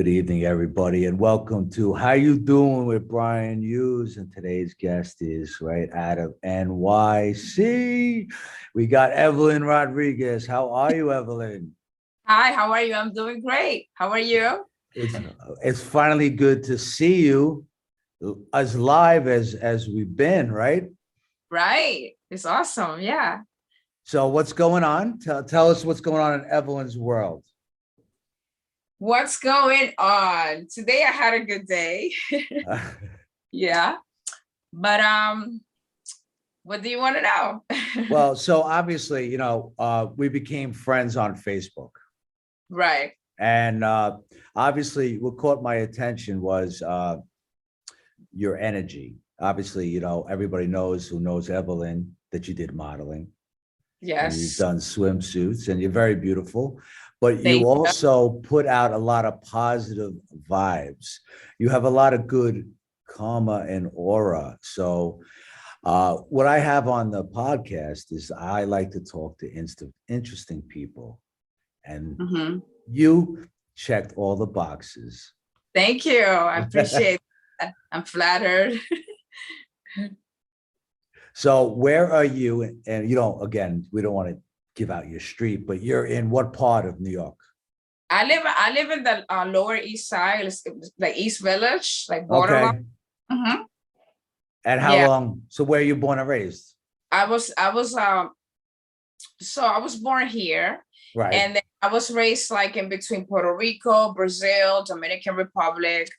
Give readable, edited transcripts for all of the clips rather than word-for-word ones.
Good evening, everybody, and welcome to How You Doing with Bryan Hughes. And today's guest is right out of NYC. We got Evelyn Rodriguez. How are you, Evelyn? Hi, how are you? I'm doing great. How are you? It's finally good to see you as live as we've been, right? Right. It's awesome. Yeah. So what's going on? Tell us what's going on in Evelyn's world. What's going on? Today I had a good day. Yeah. But what do you want to know? Well, so obviously, we became friends on Facebook. Right. And obviously, what caught my attention was your energy. Obviously, everybody who knows Evelyn that you did modeling. And you've Yes. done swimsuits, and you're very beautiful. But Thank you you. also put out a lot of positive vibes. You have a lot of good karma and aura. So what I have on the podcast is I like to talk to interesting people. And you checked all the boxes. Thank you. I appreciate that. I'm flattered. So where are you? And again, we don't want to give out your street, but you're in what part of New York? I live in the Lower East Side, it's like East Village, like Okay. borderline. And how Yeah. long? So where are you born and raised? I was so I was born here. Right. And then I was raised like in between Puerto Rico, Brazil, Dominican Republic,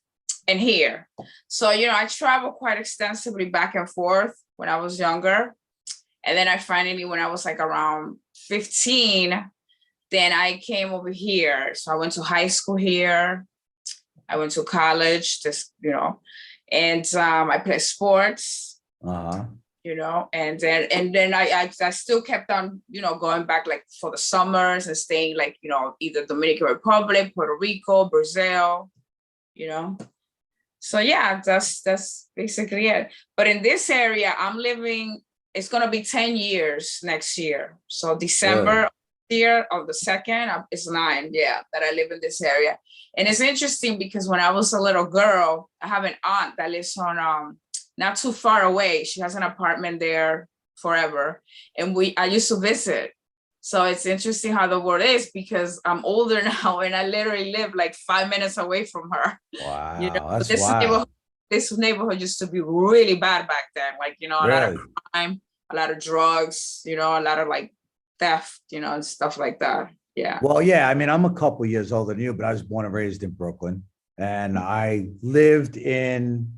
and here. So, I traveled quite extensively back and forth when I was younger. And then I finally, when I was like around 15, then I came over here. So I went to high school here. I went to college, and I played sports. Uh-huh. And then I still kept on, going back like for the summers and staying like, either Dominican Republic, Puerto Rico, Brazil, So yeah, that's basically it. But in this area, I'm living, it's gonna be 10 years next year. So December year of the 2nd is 9, that I live in this area. And it's interesting because when I was a little girl, I have an aunt that lives on not too far away. She has an apartment there forever. And I used to visit. So it's interesting how the world is because I'm older now and I literally live like 5 minutes away from her. Wow, that's wild. This neighborhood used to be really bad back then. Like, a lot of crime, a lot of drugs, a lot of like theft, and stuff like that. Yeah. Well, yeah, I mean, I'm a couple years older than you, but I was born and raised in Brooklyn. And I lived in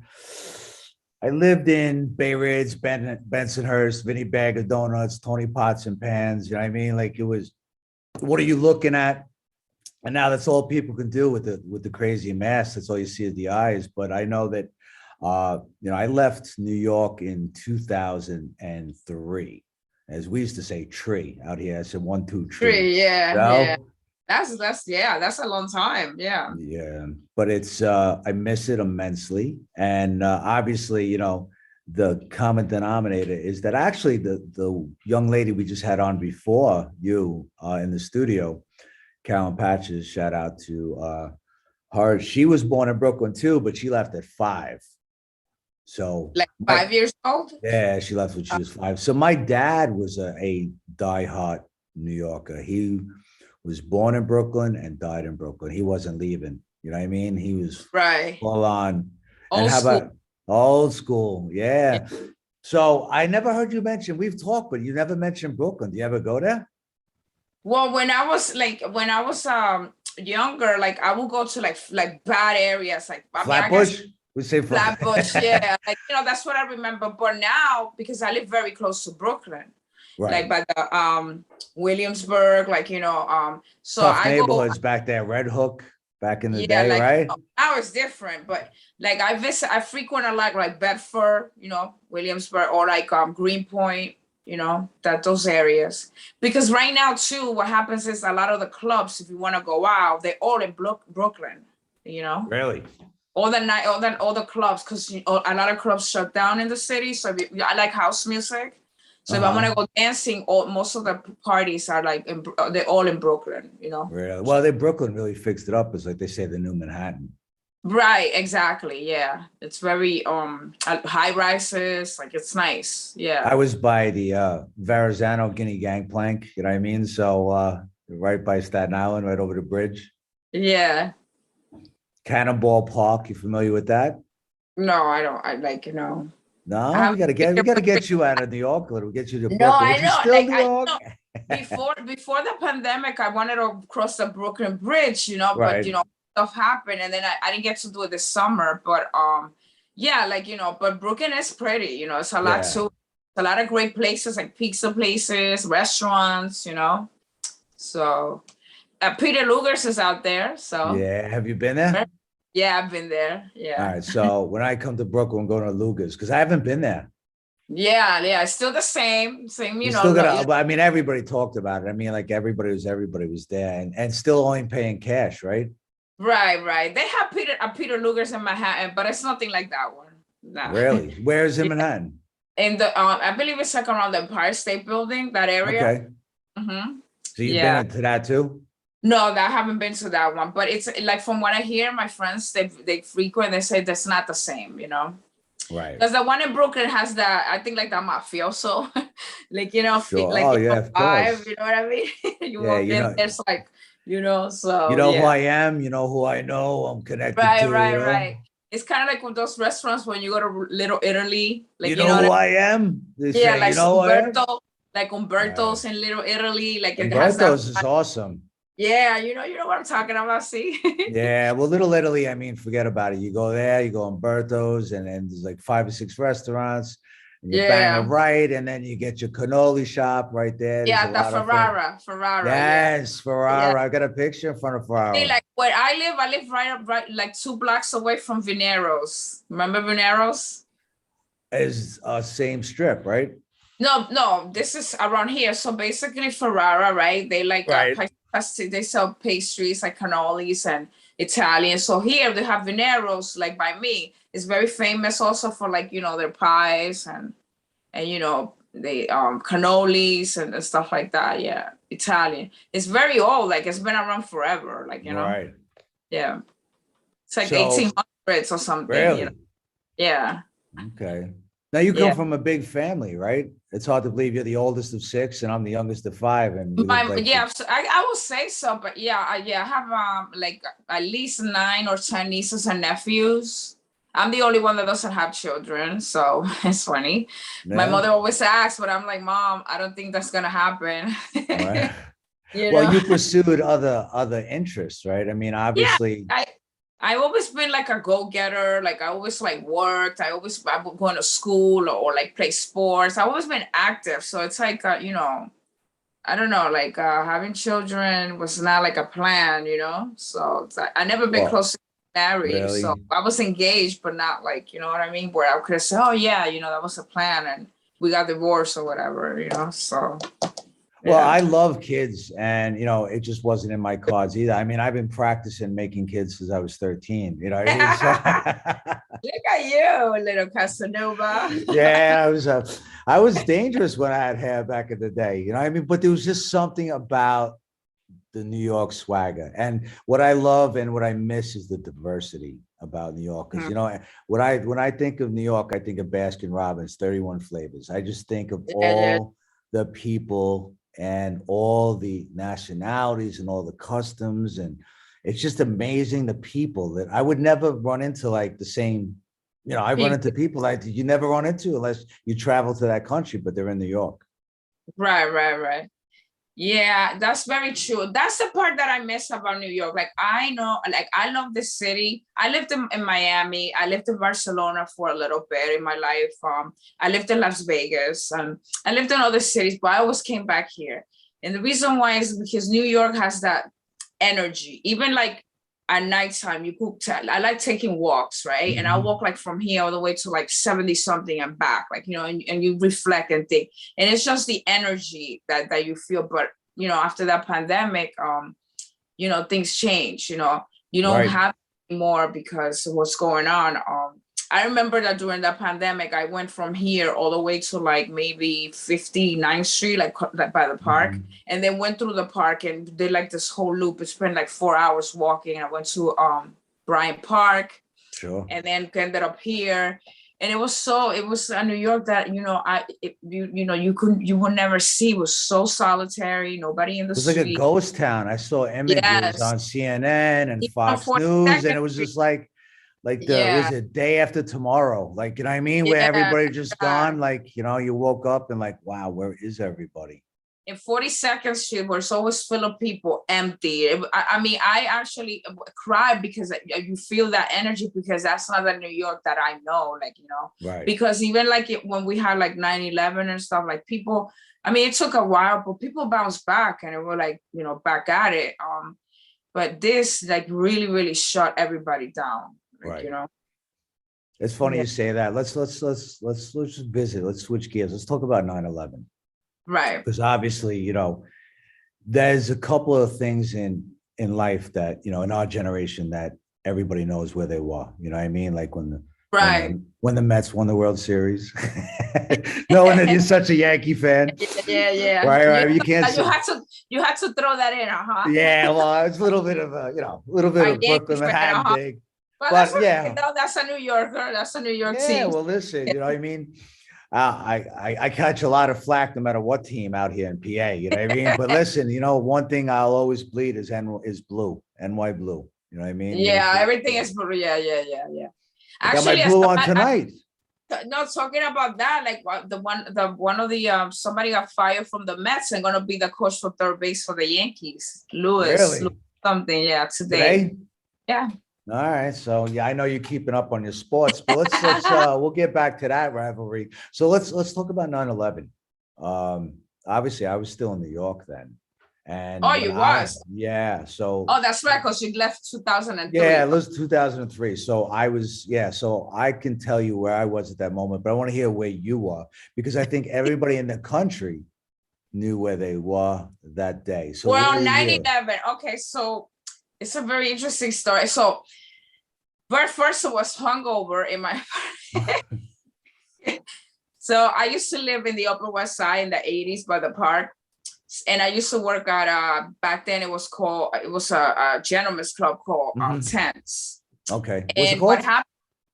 Bay Ridge, Bensonhurst, Vinnie Bag of Donuts, Tony Pots and Pans. You know what I mean? Like it was, what are you looking at? And now that's all people can do with the crazy mask. That's all you see is the eyes. But I know that, I left New York in 2003. As we used to say, tree out here. I said 1, 2, tree. Yeah. That's a long time. Yeah. Yeah. But it's I miss it immensely. And obviously, the common denominator is that actually the young lady we just had on before you in the studio, Carolyn Patches, shout out to her. She was born in Brooklyn too, but she left at 5. So like 5 years old? Yeah, she left when she was 5. So my dad was a diehard New Yorker. He was born in Brooklyn and died in Brooklyn. He wasn't leaving. You know what I mean? He was right full on. Old school. About old school? Yeah. So I never heard you mention, we've talked, but you never mentioned Brooklyn. Do you ever go there? Well, when I was younger, like I would go to like bad areas, like Flatbush? We say Flatbush, yeah. Like, that's what I remember. But now, because I live very close to Brooklyn, like by the Williamsburg, so tough I neighborhoods back there, Red Hook back in the day, like, right? Now it's different, but like I frequent a lot like Bedford, Williamsburg, or like Greenpoint, those areas. Because right now too, what happens is a lot of the clubs, if you want to go out, they're all in Brooklyn, Really? All the clubs, because a lot of clubs shut down in the city. So I like house music. So if I want to go dancing, most of the parties are like they're all in Brooklyn, you know. Really? Well, Brooklyn really fixed it up. It's like they say the new Manhattan. Right, exactly. Yeah. It's very high rises, like it's nice. Yeah. I was by the Verrazano Guinea Gangplank, you know what I mean? So right by Staten Island, right over the bridge. Yeah. Cannonball Park, you familiar with that? No, I don't. I like, you know. I No, have we gotta get you out of New York, a little, get you to No, Brooklyn, I which is know. still Like New I York. know before the pandemic, I wanted to cross the Brooklyn Bridge, you know, but Right. you know, stuff happened and then I didn't get to do it this summer. But yeah, like you know, but Brooklyn is pretty, you know, it's a lot Yeah. too. It's a lot of great places like pizza places, restaurants, you know. So Peter Luger's is out there. So Yeah. Have you been there? yeah, I've been there. All Yeah. right. So when I come to Brooklyn, I'm going to Luga's because I haven't been there. Yeah, yeah. It's still the same, You you still know, gotta, I mean, everybody talked about it. I mean, like everybody was there and still only paying cash, right? right. They have Peter Luger's in Manhattan, but it's nothing like that one. No. Really? Where's in Manhattan? In the I believe it's like around the Empire State Building, that area. Okay. Mm-hmm. So you've been Yeah. into that too? No, I haven't been to that one, but it's like from what I hear, my friends they frequent. They say that's not the same, you know, Right. because the one in Brooklyn has that I think like that mafioso, like you know, Sure. like Oh you know, yeah, of vibe. course. You know what I mean? You Yeah, walk in, there's like you know, you so know who yeah. I am, you know who I know, I'm connected Right, to, right, right. It's kind of like with those restaurants when you go to Little Italy, like You you know know what who I I am? They mean? Yeah, say, you like know who I am? Umberto, like Right. Umberto's in Little Italy, like it has that. Umberto's is awesome. Yeah, you know what I'm talking about. See? Yeah, well, Little Italy, I mean, forget about it. You go there, you go Umberto's, and then there's like 5 or 6 restaurants, and you bang a Yeah, right, and then you get your cannoli shop right there. There's a yeah, the lot of things. Ferrara, yeah, Yes, yeah. Ferrara. I got a picture in front of See, Ferrara. like where I live right up, right, like 2 blocks away from Vineros. Remember Vineros? Is same strip, right? No, this is around here. So basically, Ferrara, right? They like Right. they sell pastries like cannolis and Italian. So here they have Vineros, like by me. It's very famous also for like you know their pies and you know they cannolis and stuff like that. Yeah, Italian. It's very old. Like it's been around forever. Like you know, Right. yeah. It's like So 1800s or something. You know, really, yeah. okay. Now you come Yeah. from a big family, right? It's hard to believe you're the oldest of 6 and I'm the youngest of 5, and we look My like yeah, so I will say so, but yeah, I have like at least 9 or 10 nieces and nephews. I'm the only one that doesn't have children, so it's funny. My yeah. mother always asks, but I'm like, Mom, I don't think that's gonna happen. Right. You Well, know? you pursued other interests, right? I mean, Yeah, obviously, I always been like a go-getter. Like I always like worked. I would go to school or like play sports. I always been active. So it's like you know, I don't know, like having children was not like a plan, you know. So it's like, I never been well, close to married. So really. I was engaged, but not like, you know what I mean? Where I could say, oh yeah, you know, that was a plan and we got divorced or whatever, you know. So Well, yeah. I love kids, and it just wasn't in my cards either. I mean, I've been practicing making kids since I was 13. You know what I mean? So, Look at you, little Casanova. yeah, I was dangerous when I had hair back in the day. You know what I mean? But there was just something about the New York swagger, and what I love and what I miss is the diversity about New York. Because when I think of New York, I think of Baskin Robbins, 31 flavors. I just think of Yeah. all the people and all the nationalities and all the customs, and it's just amazing the people that I would never run into like the same. I run into people like you never run into unless you travel to that country, but they're in New York. Right. Yeah, that's very true. That's the part that I miss about New York. Like I know, like I love the city. I lived in Miami. I lived in Barcelona for a little bit in my life. I lived in Las Vegas. I lived in other cities, but I always came back here. And the reason why is because New York has that energy. Even like at nighttime, you could tell. I like taking walks, right? And I walk like from here all the way to like 70 something and back, like, and you reflect and think. And it's just the energy that you feel. But, after that pandemic, things change, you don't Right. have more because of what's going on. I remember that during the pandemic, I went from here all the way to like maybe 59th Street, like by the park, Mhm. and then went through the park and did like this whole loop. It spent like 4 hours walking. I went to Bryant Park Sure. and then ended up here. And it was a New York that, you would never see. It was so solitary, nobody in the It was like a street. ghost town. I saw images Yes. on CNN and Even on Fox News, and 42nd it was Street. just like the Yeah. was it day after tomorrow, like, you know what I mean, where Yeah. everybody just gone, like, you woke up and like, wow, where is everybody? In 42nd Street, where it's always full of people, empty. I mean, I actually cried because you feel that energy, because that's not the New York that I know, like, Right. because even like when we had like 9/11 and stuff, like people, I mean, it took a while, but people bounced back and they were like, back at it. But this like really, really shut everybody down. Like, Right. It's funny Yeah. you say that. Let's just visit. Let's switch gears. Let's talk about 9/11. Right. Because obviously, there's a couple of things in life that, in our generation, that everybody knows where they were. You know what I mean? Like Right. when the Mets won the World Series. Knowing that you're such a Yankee fan. Yeah. Right. You can't say. You had to throw that in, huh? Yeah, well, it's a little bit of a little bit A of Yankee Brooklyn fan, Manhattan thing. But that's But okay. yeah. No, that's a New Yorker. That's a New York Yeah, team. well, listen, you know what I mean? I catch a lot of flack no matter what team out here in PA, you know what I mean? But listen, one thing I'll always bleed is blue, NY blue. You know what I mean? Yeah, everything is blue. Yeah. I got my Actually, blue on tonight. no, talking about that, like one of the somebody got fired from the Mets and gonna be the coach for third base for the Yankees. Lewis Really? something, yeah, today. Today? Yeah. All right. So yeah, I know you're keeping up on your sports, but let's we'll get back to that rivalry. So let's talk about 9/11. Obviously I was still in New York then. And Oh, you was? yeah. So Oh, that's right, because you left 2003. yeah, it was 2003. So so I can tell you where I was at that moment, but I want to hear where you were, because I think everybody in the country knew where they were that day. So Well, where were you? 9/11. Okay, so it's a very interesting story. So, but first, I was hungover in my. So I used to live in the Upper West Side in the 80s by the park, and I used to work at back then it was a gentleman's club called Tents. Okay, what's it And called? what happened?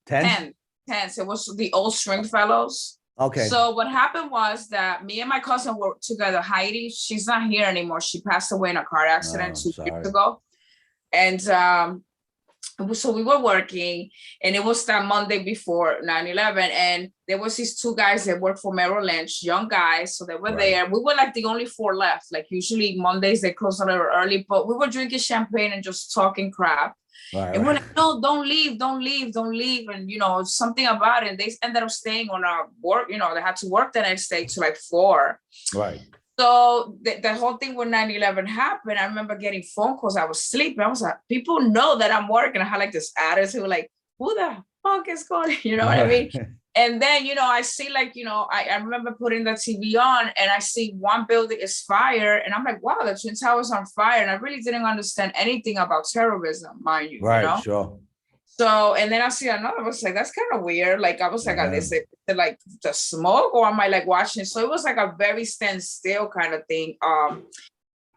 Tents. Tents. It was the old Stringfellows. Okay. So what happened was that me and my cousin were together. Heidi, she's not here anymore. She passed away in a car accident 2 years ago. And so we were working, and it was that Monday before 9/11. And there was these two guys that worked for Merrill Lynch, young guys. So they were there. We were like the only four left. Like usually Mondays, they close a little early, but we were drinking champagne and just talking crap. And we're like, no, don't leave. And, something about it. And they ended up staying on our work. They had to work the next day to like 4. Right. So the whole thing when 9/11 happened, I remember getting phone calls. I was sleeping. I was like, people know that I'm working. I had like this attitude, like, who the fuck is calling? You know what I mean? And then, I see like, I remember putting the TV on, and I see one building is fire. And I'm like, wow, the Twin Towers on fire. And I really didn't understand anything about terrorism, mind you. Right, sure. So, and then I see another, I was like, that's kind of weird. Like, I was like, is it like the smoke, or am I like watching? So it was like a very standstill kind of thing.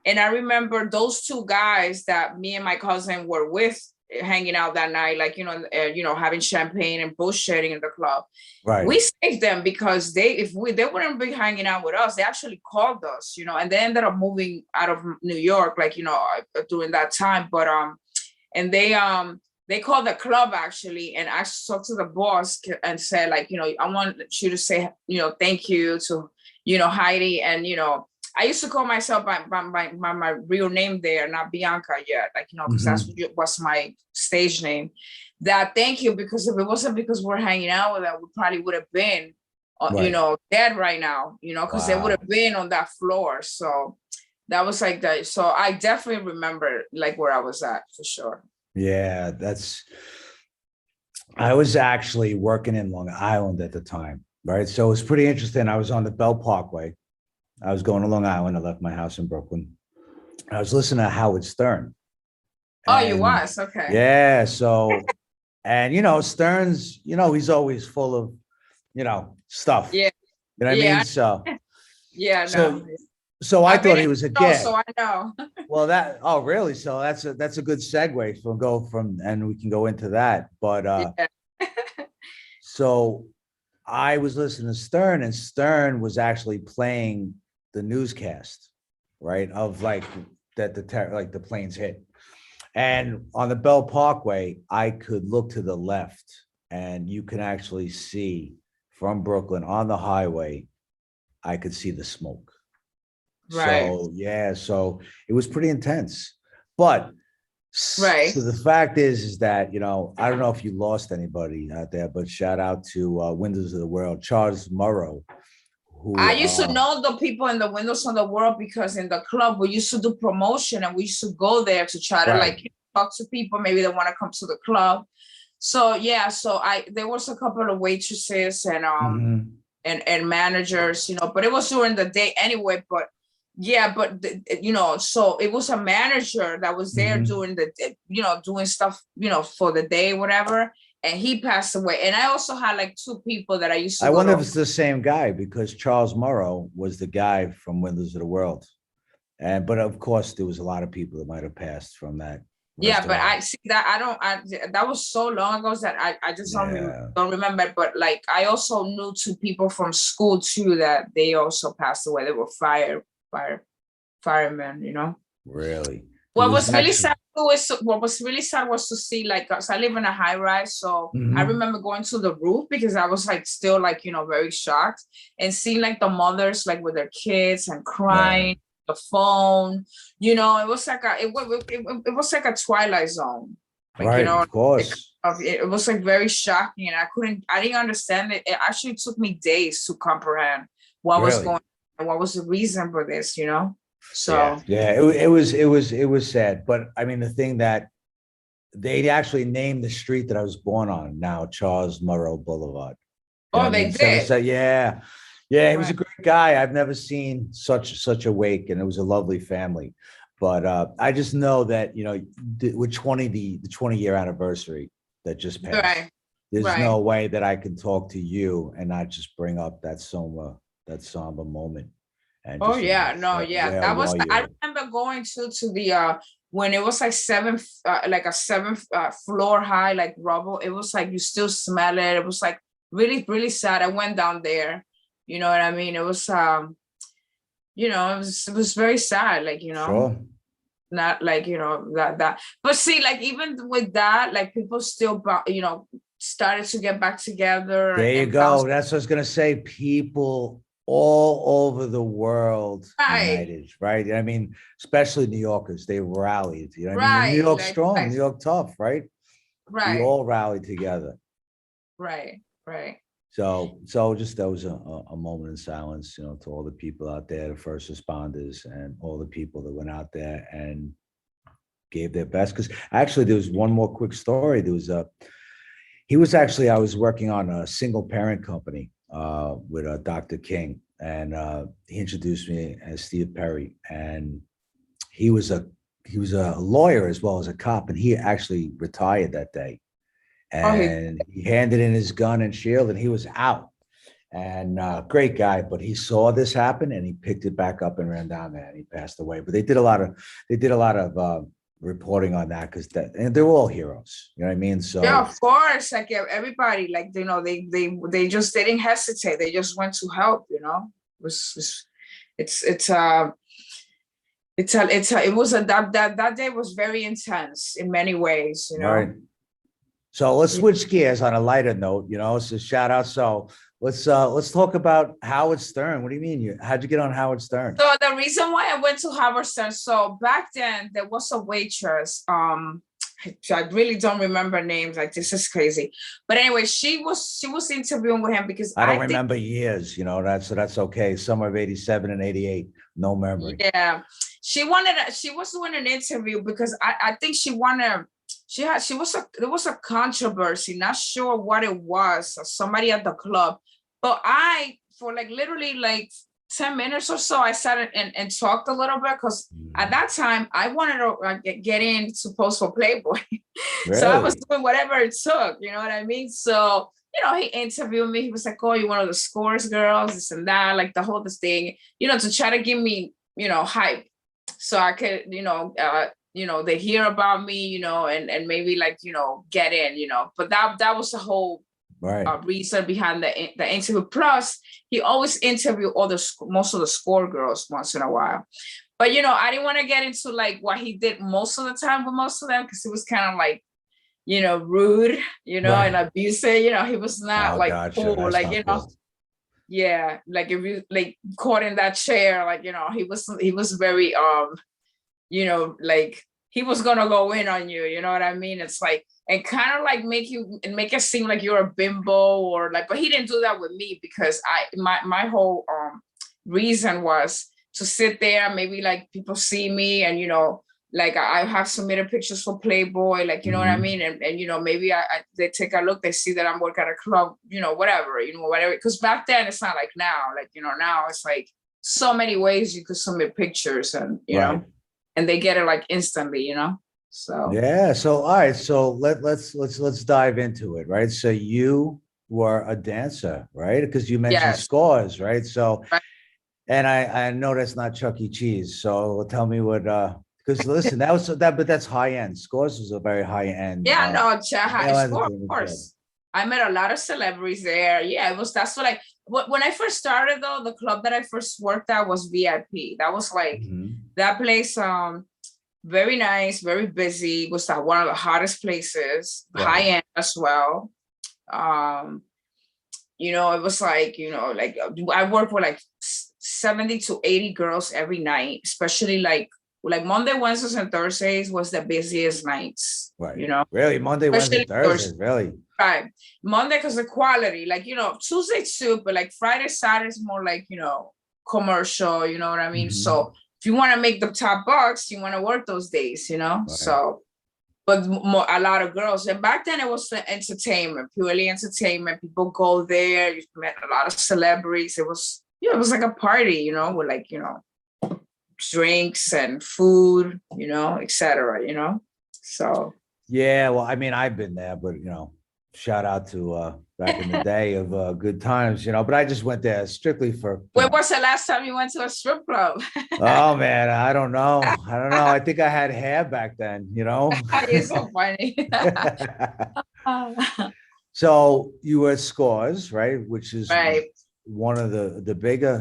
And I remember those two guys that me and my cousin were with, hanging out that night, like, having champagne and bullshitting in the club. Right. We saved them because they wouldn't be hanging out with us. They actually called us, and they ended up moving out of New York, like, during that time. But, and they called the club actually, and I talked to the boss and said, like, I want you to say, thank you to, Heidi. And, I used to call myself by my real name there, not Bianca yet, like, because that's what's my stage name. That thank you, because if it wasn't because we're hanging out with them, we probably would have been, dead right now, because they would have been on that floor. So that was like that. So I definitely remember like where I was at for sure. Yeah, I was actually working in Long Island at the time, right? So it was pretty interesting. I was on the Bell Parkway. I was going to Long Island. I left my house in Brooklyn. I was listening to Howard Stern. Oh, you was? Okay. Yeah. So And, Stearns, he's always full of, stuff. Yeah, You know what I mean? yeah, So, yeah. so, No, so I I've been thought in he was a the show, gay. so I know. Well, oh, really? So that's a good segue and we can go into that. But Yeah. so I was listening to Stern, and Stern was actually playing the newscast, right? Of like that like the planes hit. And on the Bell Parkway, I could look to the left and you can actually see from Brooklyn on the highway, I could see the smoke. Right, So yeah, so it was pretty intense. But right. so the fact is that, I don't know if you lost anybody out there, but shout out to Windows of the World, Charles Morrow, I who used to know the people in the Windows on the World because in the club we used to do promotion and we used to go there to try to right. like talk to people. Maybe they want to come to the club. So yeah, so there was a couple of waitresses and Mhm. and managers, but it was during the day anyway. But yeah, but so it was a manager that was there Mhm. doing doing stuff, for the day, whatever. And he passed away. And I also had like two people that I used to I go wonder to. if it's the same guy because Charles Morrow was the guy from Windows of the World. But of course, there was a lot of people that might have passed from that Yeah, but restaurant. I see that that was so long ago that I just Yeah, don't remember. But like I also knew two people from school too that they also passed away. They were fire firemen. really. There What was was really actually. sad was what was really sad was to see like 'cause I live in a high rise, so I Mhm. remember going to the roof because I was like still like very shocked and seeing like the mothers like with their kids and Yeah, crying the phone. It was like it was like a twilight zone, like right. Of course. it was like very shocking and I didn't understand it. It actually took me days to comprehend what was Really. going on and what was the reason for this. Yeah, So yeah. It was sad, but I mean, the thing that they actually named the street that I was born on now, Charles Morrow Boulevard. You know oh, what I mean? they So, did. so yeah, yeah. He was Right. a great guy. I've never seen such a wake, and it was a lovely family. But I just know that with 20-year anniversary that just passed, Right. there's Right. no way that I can talk to you and not just bring up that somber moment, and Oh just yeah, no, yeah. where That was were I you? remember going to the when it was like like a seventh floor high, like rubble. It was like you still smell it. It was like really, really sad. I went down there. You know what I mean? It was it was very sad, like, Sure. not like, that. But see, like even with that, like people still started to get back together There you and bounce. go. That's what I was gonna say. People all over the world Right, united, right? I mean, especially New Yorkers, they rallied. You know what I mean? And New right, York strong, like New York tough, right? We right, all rallied together. right, right. So just that was a moment in silence, to all the people out there, the first responders, and all the people that went out there and gave their best. Because actually, there was one more quick story. I was working on a single parent company with Dr. King, and he introduced me as Steve Perry, and he was a he was a lawyer as well as a cop, and he actually retired that day, Oh, he and he handed in his gun and shield, and he was out. And great guy, but he saw this happen and he picked it back up and ran down there and he passed away. But they did a lot of reporting on that and they're all heroes. You know what I mean? Yeah, So of course. Like everybody, like they just didn't hesitate. They just went to help. It was that day was very intense in many ways. all right. So let's Yeah. switch gears on a lighter note, so shout out. So let's talk about Howard Stern. What do you mean? How'd you get on Howard Stern? So the reason why I went to Howard Stern, so back then there was a waitress. I really don't remember names. Like this is crazy. But anyway, she was interviewing with him because I don't I think. remember years, that's okay. Summer of 87 and 88, no memory. Yeah, she was doing an interview because I think there was a controversy, not sure what it was, somebody at the club, but for like literally like 10 minutes or so, I sat and talked a little bit because at that time I wanted to get into post for Playboy. So I was Really? doing whatever it took, you know what I mean? So, he interviewed me. He was like, "Oh, you're one of the scores girls, this and that," like the whole this thing, to try to give me, hype. So I could, they hear about me, and maybe like, get in, but that was the whole Right. reason behind the interview. Plus, he always interview most of the score girls once in a while. But I didn't want to get into like what he did most of the time with most of them because it was kind of like, rude, Right. and abusive. He was not Oh, like gotcha. cool, That's like not cool. yeah, like if you like caught in that chair, like he was very like he was gonna go in on you, you know what I mean? It's like, and kind of like make it seem like you're a bimbo or like, but he didn't do that with me because my whole reason was to sit there, maybe like people see me and like I have submitted pictures for Playboy, like what I Mhm. mean, and maybe they take a look, they see that I'm working at a club, whatever, because back then it's not like now, like now it's like so many ways you could submit pictures and Right. and they get it like instantly, so Yeah. So, all right. So let's dive into it. Right. So you were a dancer, right? Because you mentioned yes, scores, right? So, right. and I know that's not Chuck E. Cheese. So tell me what, because listen, but that's high end. Scores is a very high end, Yeah, no, male of entertainment club. course. I met a lot of celebrities there. Yeah, that's what when I first started though, the club that I first worked at was VIP. That was like Mhm. that place, very nice, very busy, was like one of the hottest places, high Right. end as well. Um, it was like, like I worked with like 70 to 80 girls every night, especially like Monday, Wednesdays, and Thursdays was the busiest nights, Right. Really? Monday, Wednesday, especially Thursdays, Thursday. really? Right. Monday because the quality, like, Tuesday too, but like Friday, Saturday is more like, commercial, you know what I mean? Mhm. So if you want to make the top bucks, you want to work those days, Right. So, but a lot of girls. And back then it was the entertainment, purely entertainment. People go there. You met a lot of celebrities. It was, it was like a party, with like, drinks and food, etc., So Yeah, well, I mean, I've been there, but shout out to back in the day of good times, but I just went there strictly for, when was the last time you went to a strip club? oh man, I don't know. I don't know. I think I had hair back then. It's so funny. So you were at Scores, right? Which is Right. one of the bigger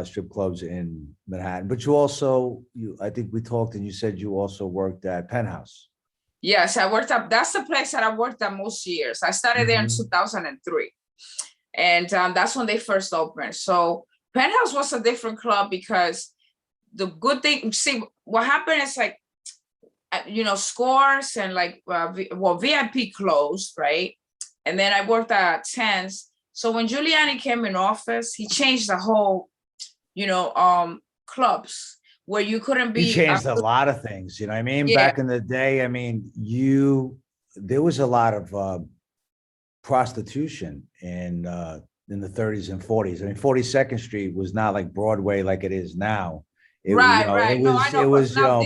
strip clubs in Manhattan. But you I think we talked and you said you also worked at Penthouse. Yes, I worked up. That's the place that I worked at most years. I started there in Mhm. 2003. And that's when they first opened. So Penthouse was a different club because the good thing, see, what happened is like, Scores and like, VIP closed, right? And then I worked at Tens. So when Giuliani came in office, he changed the whole, clubs where you couldn't He be. changed a lot of things, you know what I mean? Yeah, Back in the day, I mean, there was a lot of prostitution in the 30s and 40s. I mean, 42nd Street was not like Broadway like it is now. right, right. No, I It know, but was, now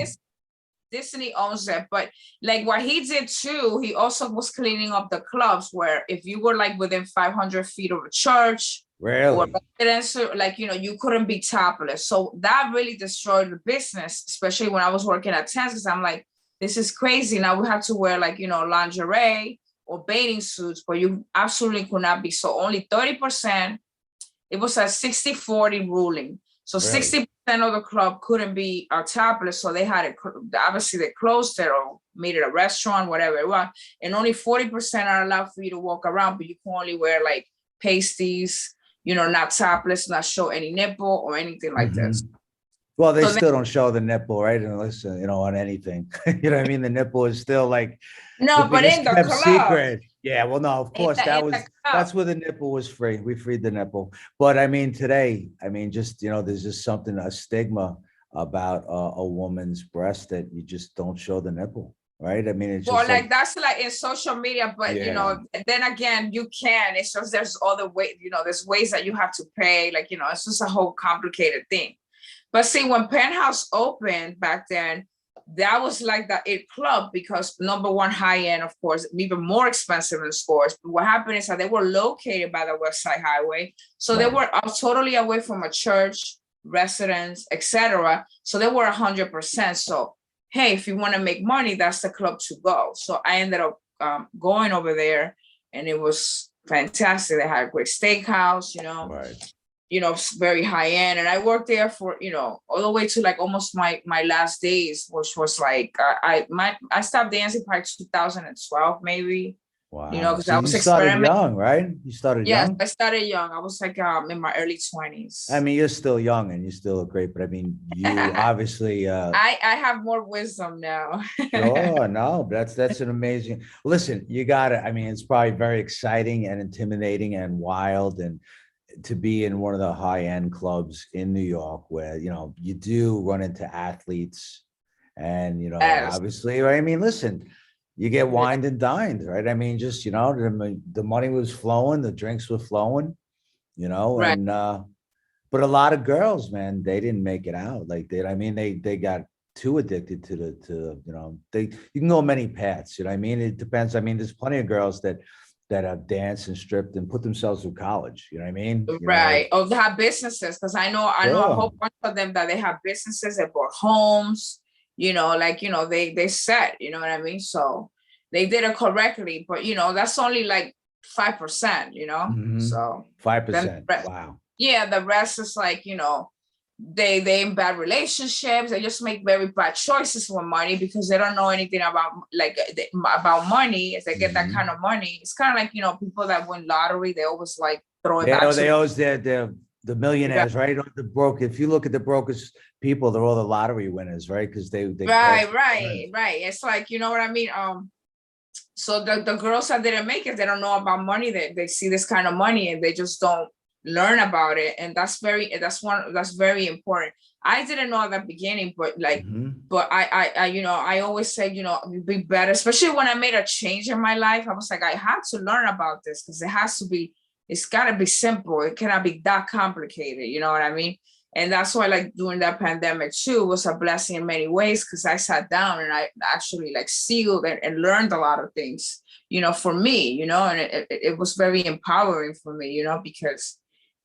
Disney owns it, but like what he did too, he also was cleaning up the clubs where if you were like within 500 feet of a church or rarely. residence, like, you couldn't be topless. So that really destroyed the business, especially when I was working at Tens, because I'm like, this is crazy. Now we have to wear like, lingerie or bathing suits, but you absolutely could not be. So only 30%, it was a 60-40 ruling. So Really. 60% of the club couldn't be topless. So they had it, obviously they closed it or made it a restaurant, whatever it was. And only 40% are allowed for you to walk around, but you can only wear like pasties, not topless, not show any nipple or anything like this. Mhm. Well, they So then, still don't show the nipple, right? Unless, on anything. You know what I mean? The nipple is still like the no, but biggest in the kept club, secret. Yeah, well, no, of course, in the club, that's where the nipple was free. We freed the nipple. But I mean, today, I mean, just, there's just something, a stigma about a woman's breast that you just don't show the nipple. right? I mean, it's Well, just like like, that's like in social media, but yeah, then again, you can. It's just there's other way, there's ways that you have to pay. Like, it's just a whole complicated thing. But see, when Penthouse opened back then, that was like the it club because number one, high end, of course, even more expensive than Scores. But what happened is that they were located by the West Side Highway, so they right, were totally away from a church, residence, etc. So they were 100%. So hey, if you want to make money, that's the club to go. So I ended up going over there, and it was fantastic. They had a great steakhouse, right. very high end. And I worked there for, all the way to like almost my last days, which was like, I stopped dancing by 2012, maybe, Wow. because So I you was started experimenting. young, right? You started Yes, young? I started young. I was like in my early I 20s. mean, you're still young and you still look great, but I mean, you I obviously, have more wisdom now. sure, no, that's an amazing. Listen, you got it. I mean, it's probably very exciting and intimidating and wild, and to be in one of the high end clubs in New York, where you do run into athletes, and Yes. obviously, right? I mean, listen, you get wined and dined, right? I mean, just the money was flowing, the drinks were flowing, Right. and but a lot of girls, man, they didn't make it out. Like I mean, they got too addicted to you can go many paths. You know what I mean? It depends. I mean, there's plenty of girls that have danced and stripped and put themselves through college. You know what I mean? Right. Oh, they have businesses because I know a Sure. whole bunch of them that they have businesses, they bought homes, they set, you know what I mean? So they did it correctly, but that's only like 5%. Mhm. So then 5%. Wow. yeah, the rest is like, they in bad relationships, they just make very bad choices for money because they don't know anything about about money. If they get that kind Mhm. of money, it's kind of like people that win lottery, they always like throw it Yeah, back they to always they're the yeah. millionaires, right? Or the broke. If you look at the brokest people, they're all the lottery winners, right? Because they cash Right, in. right, right. It's like, you know what I mean? So the girls that didn't make it, they don't know about money. They see this kind of money and they just don't learn about it. And that's very important. I didn't know at the beginning, but like, Mhm. but I always say, you be better, especially when I made a change in my life. I was like, I had to learn about this because it's gotta be simple. It cannot be that complicated. You know what I mean? And that's why, like, during that pandemic too, was a blessing in many ways because I sat down and I actually like sealed and learned a lot of things, for me, and it was very empowering for me, because,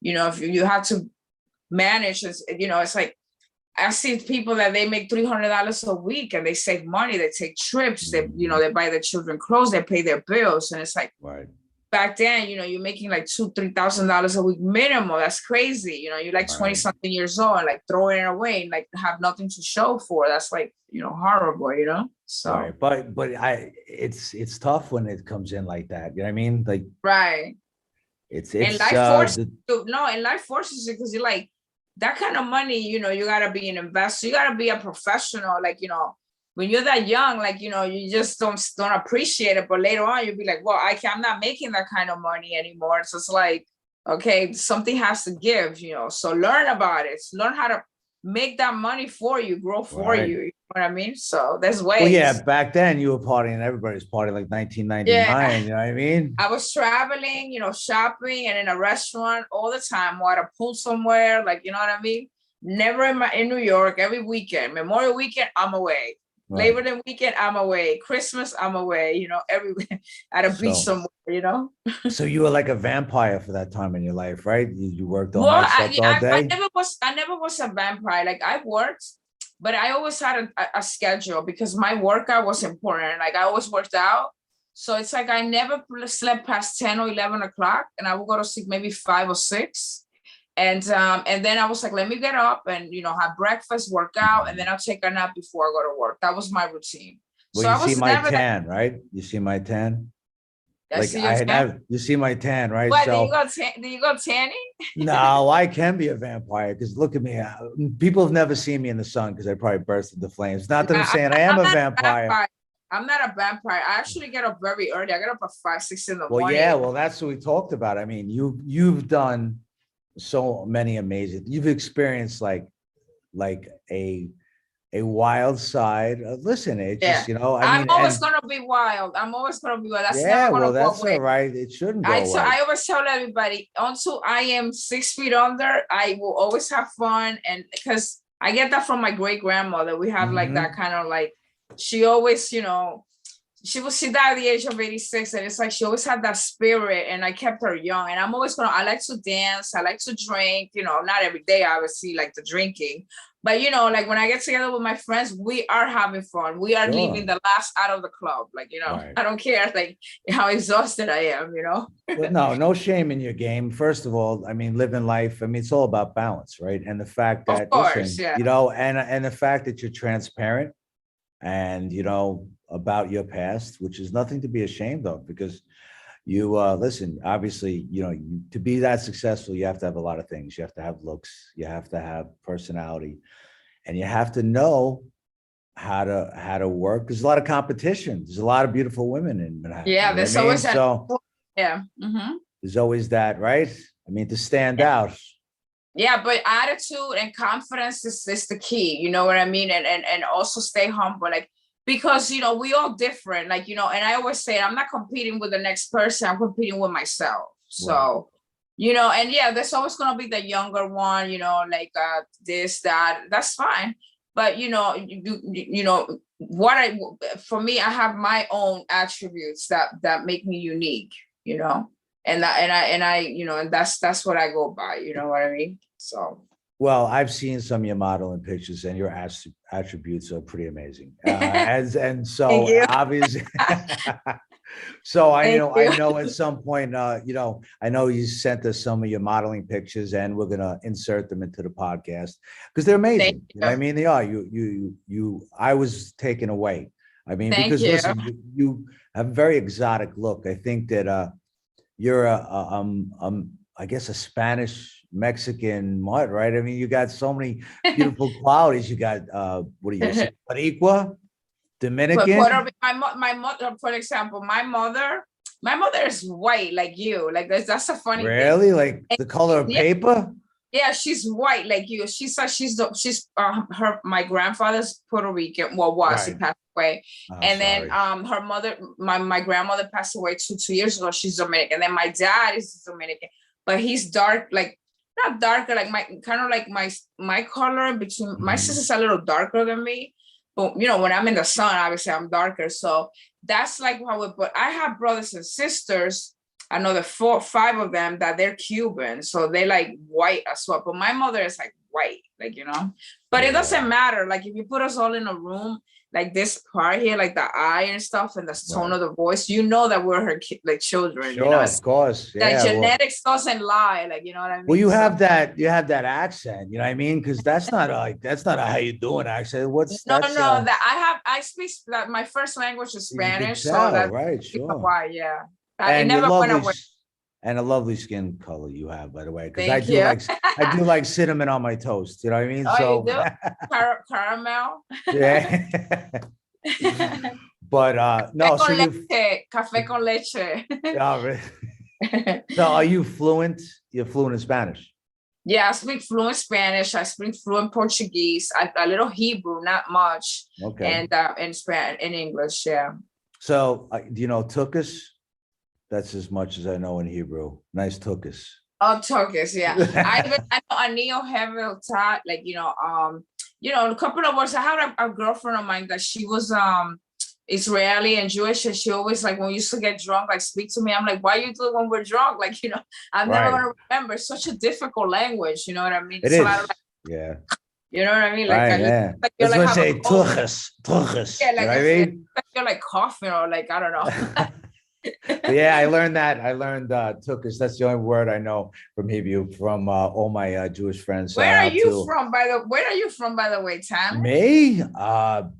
if you have to manage, it's like I see people that they make $300 a week and they save money, they take trips, Mhm. they buy their children clothes, they pay their bills. And it's like, Right. back then, you're making like $2,000-3,000 a week minimum. That's crazy. You're like 20 Right. something years old and like throwing it away and like have nothing to show for. That's like, horrible, Right. So, But it's tough when it comes in like that. You know what I mean? Like right. And it's life forces the you, no, and life forces you because you're like, that kind of money, you gotta be an investor, you gotta be a professional. Like, when you're that young, like, you just don't appreciate it. But later on, you'll be like, well, I'm not making that kind of money anymore. So it's like, okay, something has to give, So learn about it. Learn how to make that money for you, grow for right. you. You know what I mean? So there's Well, yeah, ways. back then you were partying, everybody's partying like Yeah. 1999, you know what I mean? I was traveling, shopping and in a restaurant all the time, or at a pool somewhere, like, you know what I mean? Never in New York, every weekend. Memorial weekend, I'm away. Right. Labor Day weekend, I'm away. Christmas, I'm away, every at a beach So somewhere. so you were like a vampire for that time in your life, right? You worked all Well, night, slept all day. I never was a vampire. Like I worked, but I always had a schedule because my workout was important. Like I always worked out. So it's like I never slept past 10 or 11 o'clock, and I would go to sleep maybe 5 or 6. And then I was like, let me get up and have breakfast, work out, and then I'll take a nap before I go to work. That was my routine. Well, So you I see was my never that. tan, right? You see my tan? I Like see your tan. you see my tan, right? What, So do you go tanning? no, I can be a vampire because look at me. People have never seen me in the sun because I probably burst into flames. Not that I'm saying I am I'm a not a vampire. vampire. I'm not a vampire. I actually get up very early. I get up at 5, 6 in the Well, yeah, morning. well, that's what we talked about. I mean, you've done so many amazing. You've experienced like a a wild side. Listen, it Yeah. just, I I'm mean, always and gonna be wild. I'm always gonna be wild. That's yeah, never gonna well, go that's all away. right. It shouldn't go away. I always tell everybody until I am 6 feet under, I will always have fun. And because I get that from my great grandmother. We have like that Mhm. kind of like, she always, she died at the age of 86, and it's like she always had that spirit, and I kept her young. And I like to dance, I like to drink, not every day, obviously, like the drinking, but like when I get together with my friends, we are having fun. We are leaving Sure. the last out of the club. Like, Right. I don't care like how exhausted I am. Well, no shame in your game. First of all, I mean, living life, I mean, it's all about balance, right? And the fact Of that, course, listen, yeah. and the fact that you're transparent and, about your past, which is nothing to be ashamed of, because listen, obviously, to be that successful, you have to have a lot of things. You have to have looks, you have to have personality, and you have to know how to work. There's a lot of competition. There's a lot of beautiful women in Manhattan. Yeah, You know what there's I mean? always that. So Yeah. Hmm. there's always that, right? I mean, to stand out. Yeah, but attitude and confidence is the key, you know what I mean? And also stay humble, like, because we all different, like, and I always say I'm not competing with the next person, I'm competing with myself. Right. So, and yeah, there's always gonna be the younger one, like this, that's fine. But what for me, I have my own attributes that make me unique, you know and I and that's what I go by, you know what I mean? So Well, I've seen some of your modeling pictures, and your attributes are pretty amazing. And thank so you. obviously, so Thank I you. know at some point, I know you sent us some of your modeling pictures, and we're gonna insert them into the podcast because they're Thank amazing. You know you. what I mean? They are. I was taken away. I mean, Thank because you. listen, you have a very exotic look. I think that you're I guess a Spanish Mexican mud, right? I mean, you got so many beautiful qualities. You got what do you say, Boricua, But Dominican? my mother, for example, my mother is white like you. Like that's a funny thing. Really? Like And the color of yeah, paper? yeah, she's white like you. She's her my grandfather's Puerto Rican. Well, was he Right. passed away, Oh, and then sorry. her mother, my grandmother passed away two years ago. She's Dominican. And then my dad is Dominican, but he's dark, like not darker, like my kind of like my color between my Mhm. sister's a little darker than me. But when I'm in the sun, obviously I'm darker. So that's like how it. But I have brothers and sisters, another 5 of them that they're Cuban, so they like white as well. But my mother is like white, like But it Yeah. doesn't matter. Like if you put us all in a room, like this part here, like the eye and stuff, and the tone Right. of the voice, that we're her like children. Sure, of course. That Yeah. Well, genetics doesn't lie, like you know what I well, mean. So you have that accent, you know what I mean? Because that's not a how you doing accent. What's no, that's no, that I speak that my first language is you could Spanish, so tell, that's right? Sure. why, yeah. It And your never went lovely away. and a lovely skin color you have, by the way, because Thank you. I do like cinnamon on my toast. You know what I mean? Oh, you So do? Caramel. yeah. But no, so you Café con leche. uh, so are you fluent? You're fluent in Spanish. Yeah, I speak fluent Spanish. I speak fluent Portuguese. A little Hebrew, not much, Okay. and in Spanish, in English. Yeah. So do you know Tukas? That's as much as I know in Hebrew. Nice Tukas. Oh, Turkish. Yeah. I know a neo Hevel taught, like a couple of words. I had a girlfriend of mine that she was Israeli and Jewish, and she always, like, when we used to get drunk, like, speak to me. I'm like, why you do it when we're drunk? Like, I'm never Right. gonna remember. It's such a difficult language, you know what I mean? It It's a lot of, is. Yeah. you know what I mean? Like, Right. Yeah. like you're That's like what I have a say. cold. Tukas. Yeah, You know like what I mean? like you're like coughing, or like I don't know. But yeah, I learned that. I learned Turkish. That's the only word I know from Hebrew from all my Jewish friends. Shout Where are out you to from, by the way, Tanner? me,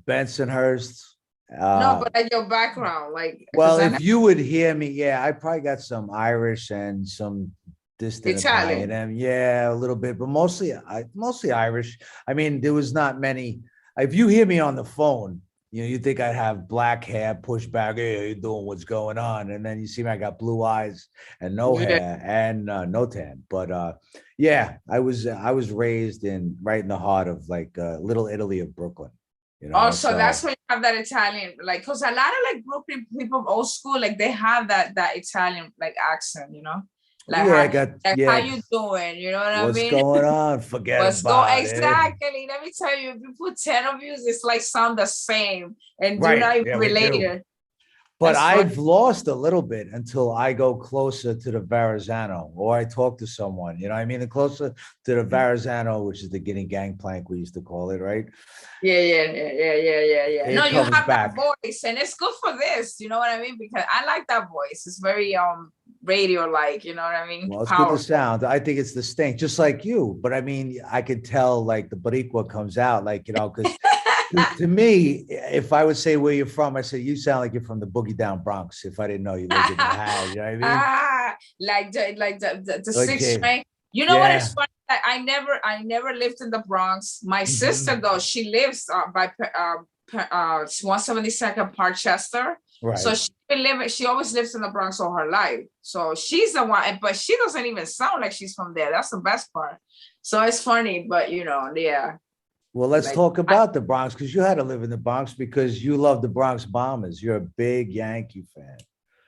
Bensonhurst. No, Uh, but like your background, like, because well, I if know you would hear me, yeah, I probably got some Irish and some distant Italian, Italian. and yeah, a little bit, but mostly Irish. I mean, there was not many. If you hear me on the phone, you think I'd have black hair, pushed back. Hey, how you doing? What's going on? And then you see me, I got blue eyes and no Yeah. hair and no tan. But yeah, I was raised right in the heart of like Little Italy of Brooklyn. you Oh, know, so that's so when you have that Italian, like, because a lot of like Brooklyn people, old school, like they have that Italian like accent, yeah, I got, like how yeah, you doing, you know what I what's mean? going on? Forget Let's go. about it. Exactly. Let me tell you, if you put 10 of you, it's like sound the same and do Right. not even Yeah, we relate do. it. But That's funny. I've lost a little bit until I go closer to the Verrazano or I talk to someone, you know what I mean? The closer to the Verrazano, which is the Guinea gangplank, we used to call it, right? Yeah. No, It you comes have that back. voice, and it's good for this, you know what I mean? Because I like that voice. It's very radio-like, you know what I mean? Well, it's good to Powerful. sound. I think it's distinct, just like you. But I mean, I could tell like the Boricua comes out, like, you know, because to me, if I would say where you're from, I say you sound like you're from the boogie down Bronx. If I didn't know you lived in Manhattan, you know what I mean? Like the Like sixth Jay, string. You know what is yeah. funny? I never lived in the Bronx. My sister Mhm. though, she lives by 172nd Parkchester. So Right. she always lives in the Bronx all her life. So she's the one, but she doesn't even sound like she's from there. That's the best part. So it's funny, but yeah, Well, let's like talk about the Bronx because you had to live in the Bronx because you love the Bronx Bombers. You're a big Yankee fan.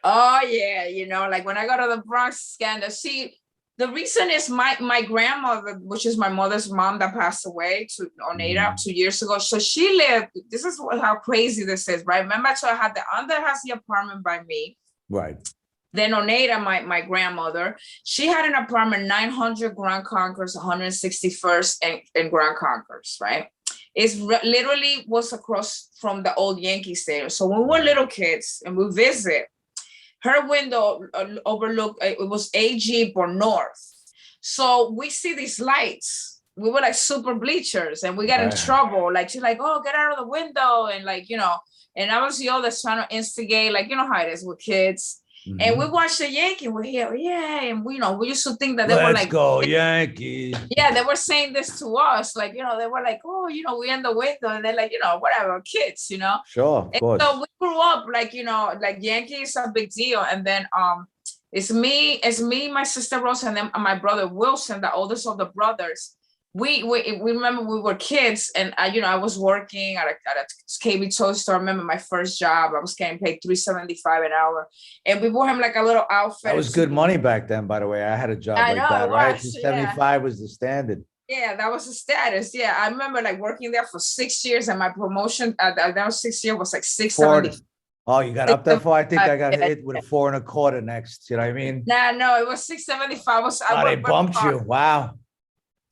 oh yeah, like when I go to the Bronx scandal, see, the reason is my grandmother, which is my mother's mom that passed away to Oneida Mhm. 2 years ago. So she lived, this is how crazy this is, right? Remember, so I had the aunt that has the apartment by me. Right. Then Oneida, my grandmother, she had an apartment 900 Grand Concourse, 161st and Grand Concourse, right? Literally was across from the old Yankee Stadium. So when we were little kids and we visit, her window overlooked, it was AG or North. So we see these lights. We were like super bleachers and we got in Right. trouble. Like she's like, oh, get out of the window. And like, and I was the oldest trying to instigate, like, you know how it is with kids. And we Mhm. watched the Yankee. We're here, yeah. And we used to think that they were Let's like, go, Yankees. yeah, they were saying this to us. Like, they were like, oh, we're in the window. And they're like, whatever, kids. Sure, of And so course. we grew up like, like Yankees are a big deal. And then it's me, my sister Rose, and then my brother Wilson, the oldest of the brothers. We remember we were kids, and I was working at a KB toy store. I remember my first job. I was getting paid $3.75 an hour, and we bought him like a little That outfit. was good money back then, by the way. I had a job I like know that, it right? was, yeah. 275 was the standard. Yeah, that was the status. Yeah, I remember like working there for 6 years, and my promotion at that 6 year was like Four. 670. Oh, you got up that far? I think I got hit with a 4.25 next. You know what I mean? Nah, no, it was 675. I Oh, they worked very bumped hard. you. Wow.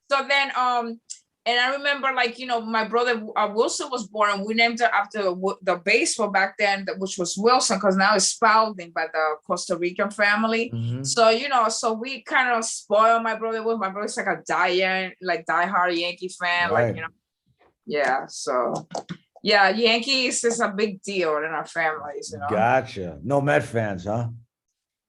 So then, and I remember like, my brother Wilson was born, and we named it after the baseball back then, which was Wilson, because now it's Spalding by the Costa Rican family. Mhm. So, so we kind of spoiled my brother. My brother's like a diehard Yankee fan, like, Right. yeah. So yeah, Yankees is a big deal in our families. Gotcha. No Met fans, huh?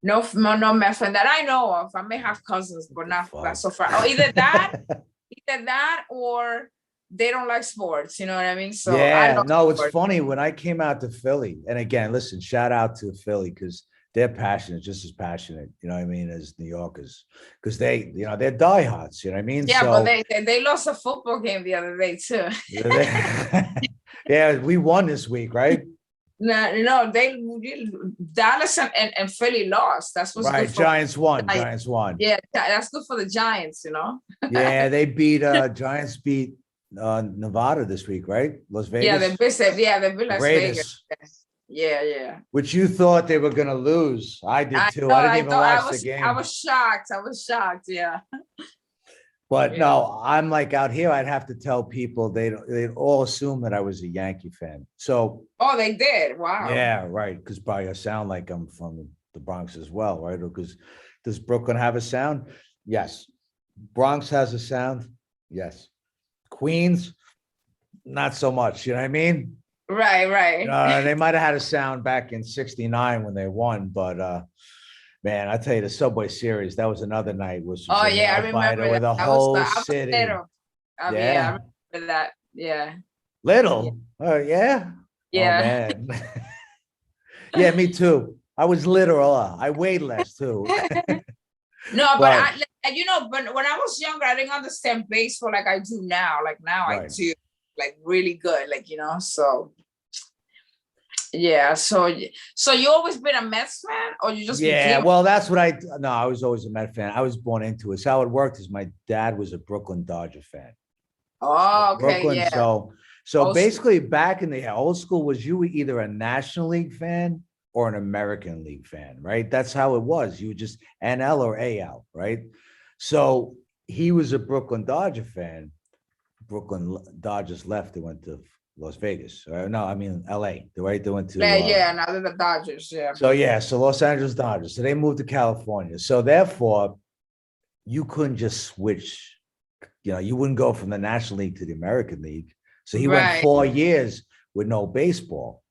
No Mets fan that I know of. I may have cousins, but What the not fuck? so far. Oh, either that or they don't like sports. You know what I mean? So I Yeah, love no, it's sports. funny when I came out to Philly, and again, listen, shout out to Philly because they're passionate, just as passionate, you know what I mean, as New Yorkers, because they're diehards, you know what I mean? Yeah, but So, they lost a football game the other day too. yeah, we won this week, right? No, Dallas and Philly lost. That's what's good Right. for Giants won. Giants. Giants won. Yeah, that's good for the Giants. Yeah, they Giants beat Nevada this week, right? Las Yeah, Vegas. they beat The Las Vegas. Raiders, Yeah. which you thought they were gonna lose. I did I too. know. I didn't I even thought watch the I game. was shocked. I was shocked. Yeah. But Yeah. no, I'm like out here, I'd have to tell people they'd all assume that I was a Yankee fan. So Oh, they did. Wow. yeah, right. Because probably I sound like I'm from the Bronx as well, right? Because does Brooklyn have a sound? Yes. Bronx has a sound. Yes. Queens, not so much. You know what I mean? Right. They might have had a sound back in '69 when they won, but man, I tell you, the Subway Series, that was another night, which was Oh a yeah, I nail biter remember that. with the I whole was city. little. Yeah, Yeah. I remember that. Yeah. Yeah. Little. Oh, yeah. Oh, Yeah. man. Yeah, me too. I was literal. I weighed less too. No, but But but when I was younger, I didn't understand baseball like I do now. Like now I right. do. like really good, like, so yeah. So you always been a Mets fan, or you just Yeah, became? well, that's what no, I was always a Met fan. I was born into it. So how it worked is my dad was a Brooklyn Dodger fan. So Oh, okay, Brooklyn, yeah. so Old school. basically back in the old school was you were either a National League fan or an American League fan, right? That's how it was. You were just NL or AL, right? So he was a Brooklyn Dodger fan. Brooklyn Dodgers left. They went to Las Vegas. No, I mean LA. Right? They went Yeah, to yeah. Now they're the Dodgers. Yeah. so yeah, so Los Angeles Dodgers. So they moved to California. So therefore, you couldn't just switch. You wouldn't go from the National League to the American League. So he went Right. 4 years with no baseball.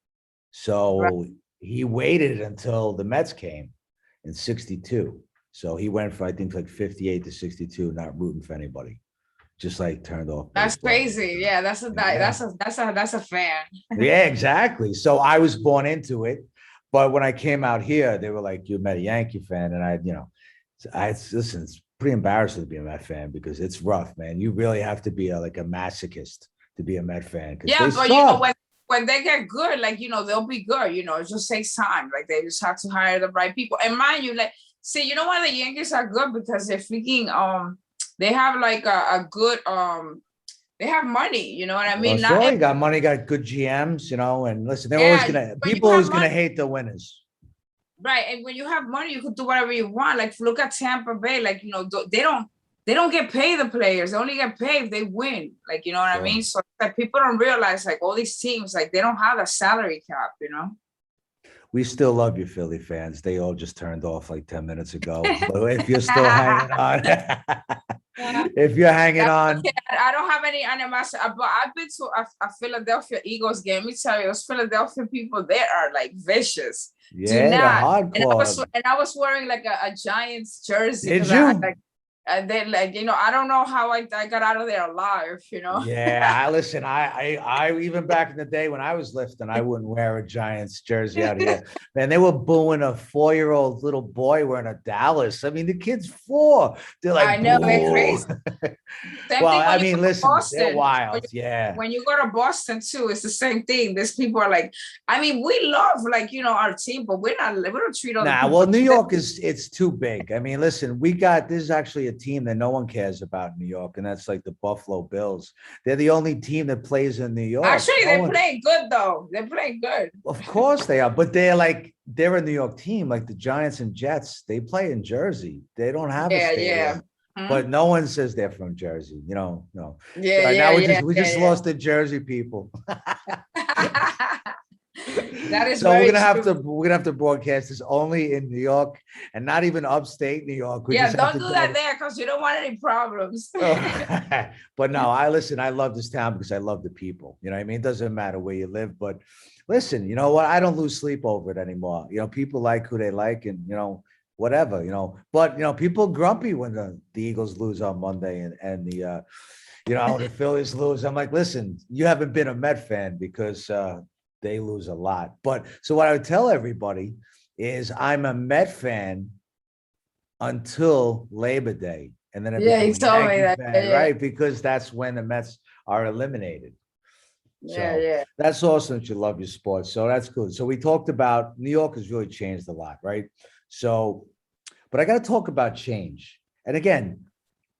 Right. So he waited until the Mets came in '62. So he went from I think like 58 to 62, not rooting for anybody, just like turned off That's baseball. crazy. Yeah, Yeah. that's a fan. Yeah, exactly. So I was born into it. But when I came out here, they were like, "You met a Yankee fan," and I listen. It's pretty embarrassing to be a Met fan because it's rough, man. You really have to be like a masochist to be a Met fan because Yeah, they but suck. when they get good, like they'll be good. It just takes time. Like they just have to hire the right people. And mind you, like, see, why the Yankees are good? Because they're freaking they have like a good they have money. You know what I Well, mean? Not sure, you got money, got good GMs, and listen, they're always yeah. gonna When you people have always gonna money, hate the winners. right? And when you have money, you could do whatever you want. Like look at Tampa Bay. Like they don't get paid the players. They only get paid if they win. Like you know what I Sure. mean? So like people don't realize like all these teams like they don't have a salary cap. We still love you, Philly fans. They all just turned off like 10 minutes ago. But if you're still hanging on, if you're hanging on, I don't have any animosity, but I've been to a Philadelphia Eagles game. Let me tell you, those Philadelphia people, they are like vicious. Do yeah, the not. hardcore. And I was wearing like a Giants jersey Did because I you? like, and then like I don't know how I got out of there alive. Yeah, I listen. I even back in the day when I was lifting, I wouldn't wear a Giants jersey out here. Man, they were booing a 4-year-old little boy wearing a Dallas. I mean, the kid's 4. They're I like, know they're boo. crazy. Same Well, thing I when you mean, go to listen, they're Boston. wild. Yeah. When you go to Boston too, it's the same thing. These people are like, I mean, we love like our team, but we don't treat other Nah, people. well, New York it's too big. I mean, listen, this is actually a team that no one cares about in New York, and that's like the Buffalo Bills. They're the only team that plays in New York. Actually, No they one, play good though. They play good. of course they are, but they're a New York team, like the Giants and Jets. They play in Jersey. They don't have a Yeah, yeah. stadium, but no one says they're from Jersey. No. Yeah, Right yeah, now yeah, we just yeah, lost the Jersey people. yeah. That is So very true. we're gonna have to broadcast this only in New York and not even upstate New York. We Yeah, just have don't to do do that it. there because you don't want any problems. Oh, but no, I listen. I love this town because I love the people. You know what I mean? It doesn't matter where you live, but listen, you know what? I don't lose sleep over it anymore. People like who they like, and whatever. But people grumpy when the Eagles lose on Monday and the Phillies lose. I'm like, listen, you haven't been a Met fan because they lose a lot. But so what I would tell everybody is I'm a Met fan until Labor Day. And then I Yeah, become he a told me Yankee that. Yeah, fan, yeah, right? Because that's when the Mets are eliminated. yeah, So yeah. that's awesome that you love your sports. So that's good. So we talked about New York has really changed a lot, right? So, but I got to talk about change. And again,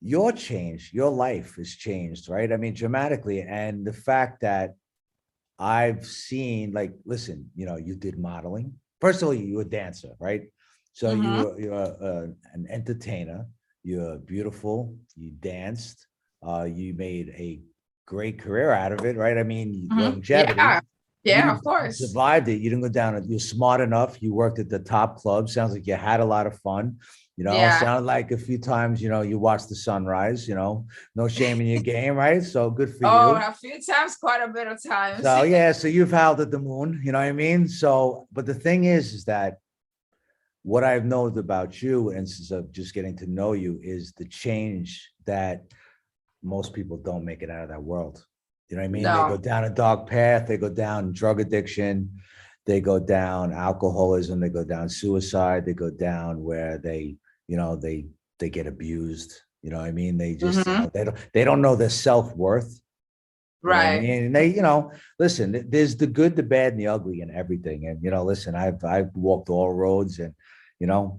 your change, your life has changed, right? I mean, dramatically. And the fact that I've seen, like, listen, you did modeling. First of all, you were a dancer, right? So Mm-hmm. you're an entertainer. You're beautiful. You danced. You made a great career out of it, right? I mean, Mm-hmm. longevity. Yeah, yeah, You of course. survived it. You didn't go down. You're smart enough. You worked at the top club. Sounds like you had a lot of fun. Yeah. Sounded like a few times, you watched the sunrise, no shame in your game, right? So good for Oh, you. a few times, quite a bit of times. So yeah, so you've howled at the moon, you know what I mean? So, but the thing is that what I've known about you, and since of just getting to know you, is the change that most people don't make it out of that world. You know what I mean? They go No. down a dark path, they go down drug addiction, they go down alcoholism, they go down suicide, they go down where you know, they get abused. You know what I mean? They just, Mm-hmm. they don't know their self-worth. You know what I Right. mean? And they, listen, there's the good, the bad, and the ugly and everything. And listen, I've walked all roads, and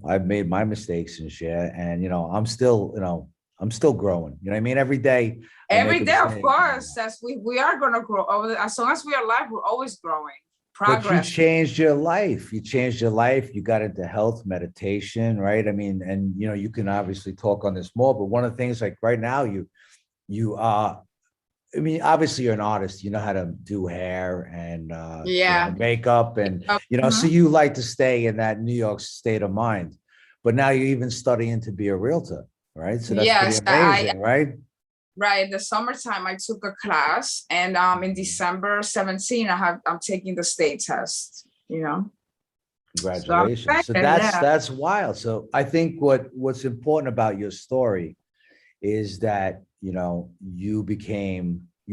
I've made my mistakes and shit. And I'm still growing. You know what I mean? Every day I make Every a day, of mistake. course, that's we are gonna grow. As long as we are alive, we're always growing. But you Progress. changed your life. You changed your life. You got into health, meditation, right? I mean, and you can obviously talk on this more, but one of the things like right now, you are, I mean, obviously you're an artist, you know how to do hair and Yeah. makeup and so Mhm. you like to stay in that New York state of mind. But now you're even studying to be a realtor, right? So that's pretty Yes, I amazing, right? right. The summertime I took a class, and in December 17, I'm taking the state test, So I'm Congratulations. So excited, that's yeah. that's wild. So I think what's important about your story is that you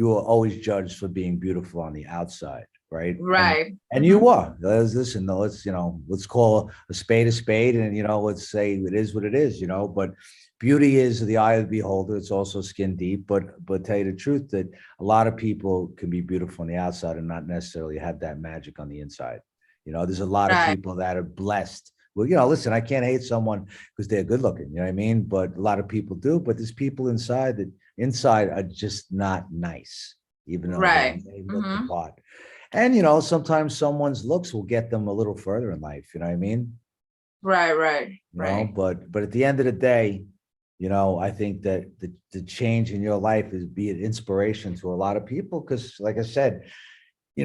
were always judged for being beautiful on the outside, right? and Right. and you were. Listen, let's call a spade, and let's say it is what it is. But beauty is the eye of the beholder. It's also skin deep. But tell you the truth, that a lot of people can be beautiful on the outside and not necessarily have that magic on the inside. There's a lot of Right. people that are blessed. Well, listen, I can't hate someone because they're good looking, you know what I mean? But a lot of people do. But there's people inside that are just not nice, even though Right. they look the Hmm. part. And sometimes someone's looks will get them a little further in life, you know what I mean? Right. Right. Right. But at the end of the day, I think that the change in your life is be an inspiration to a lot of people. Because like I said, you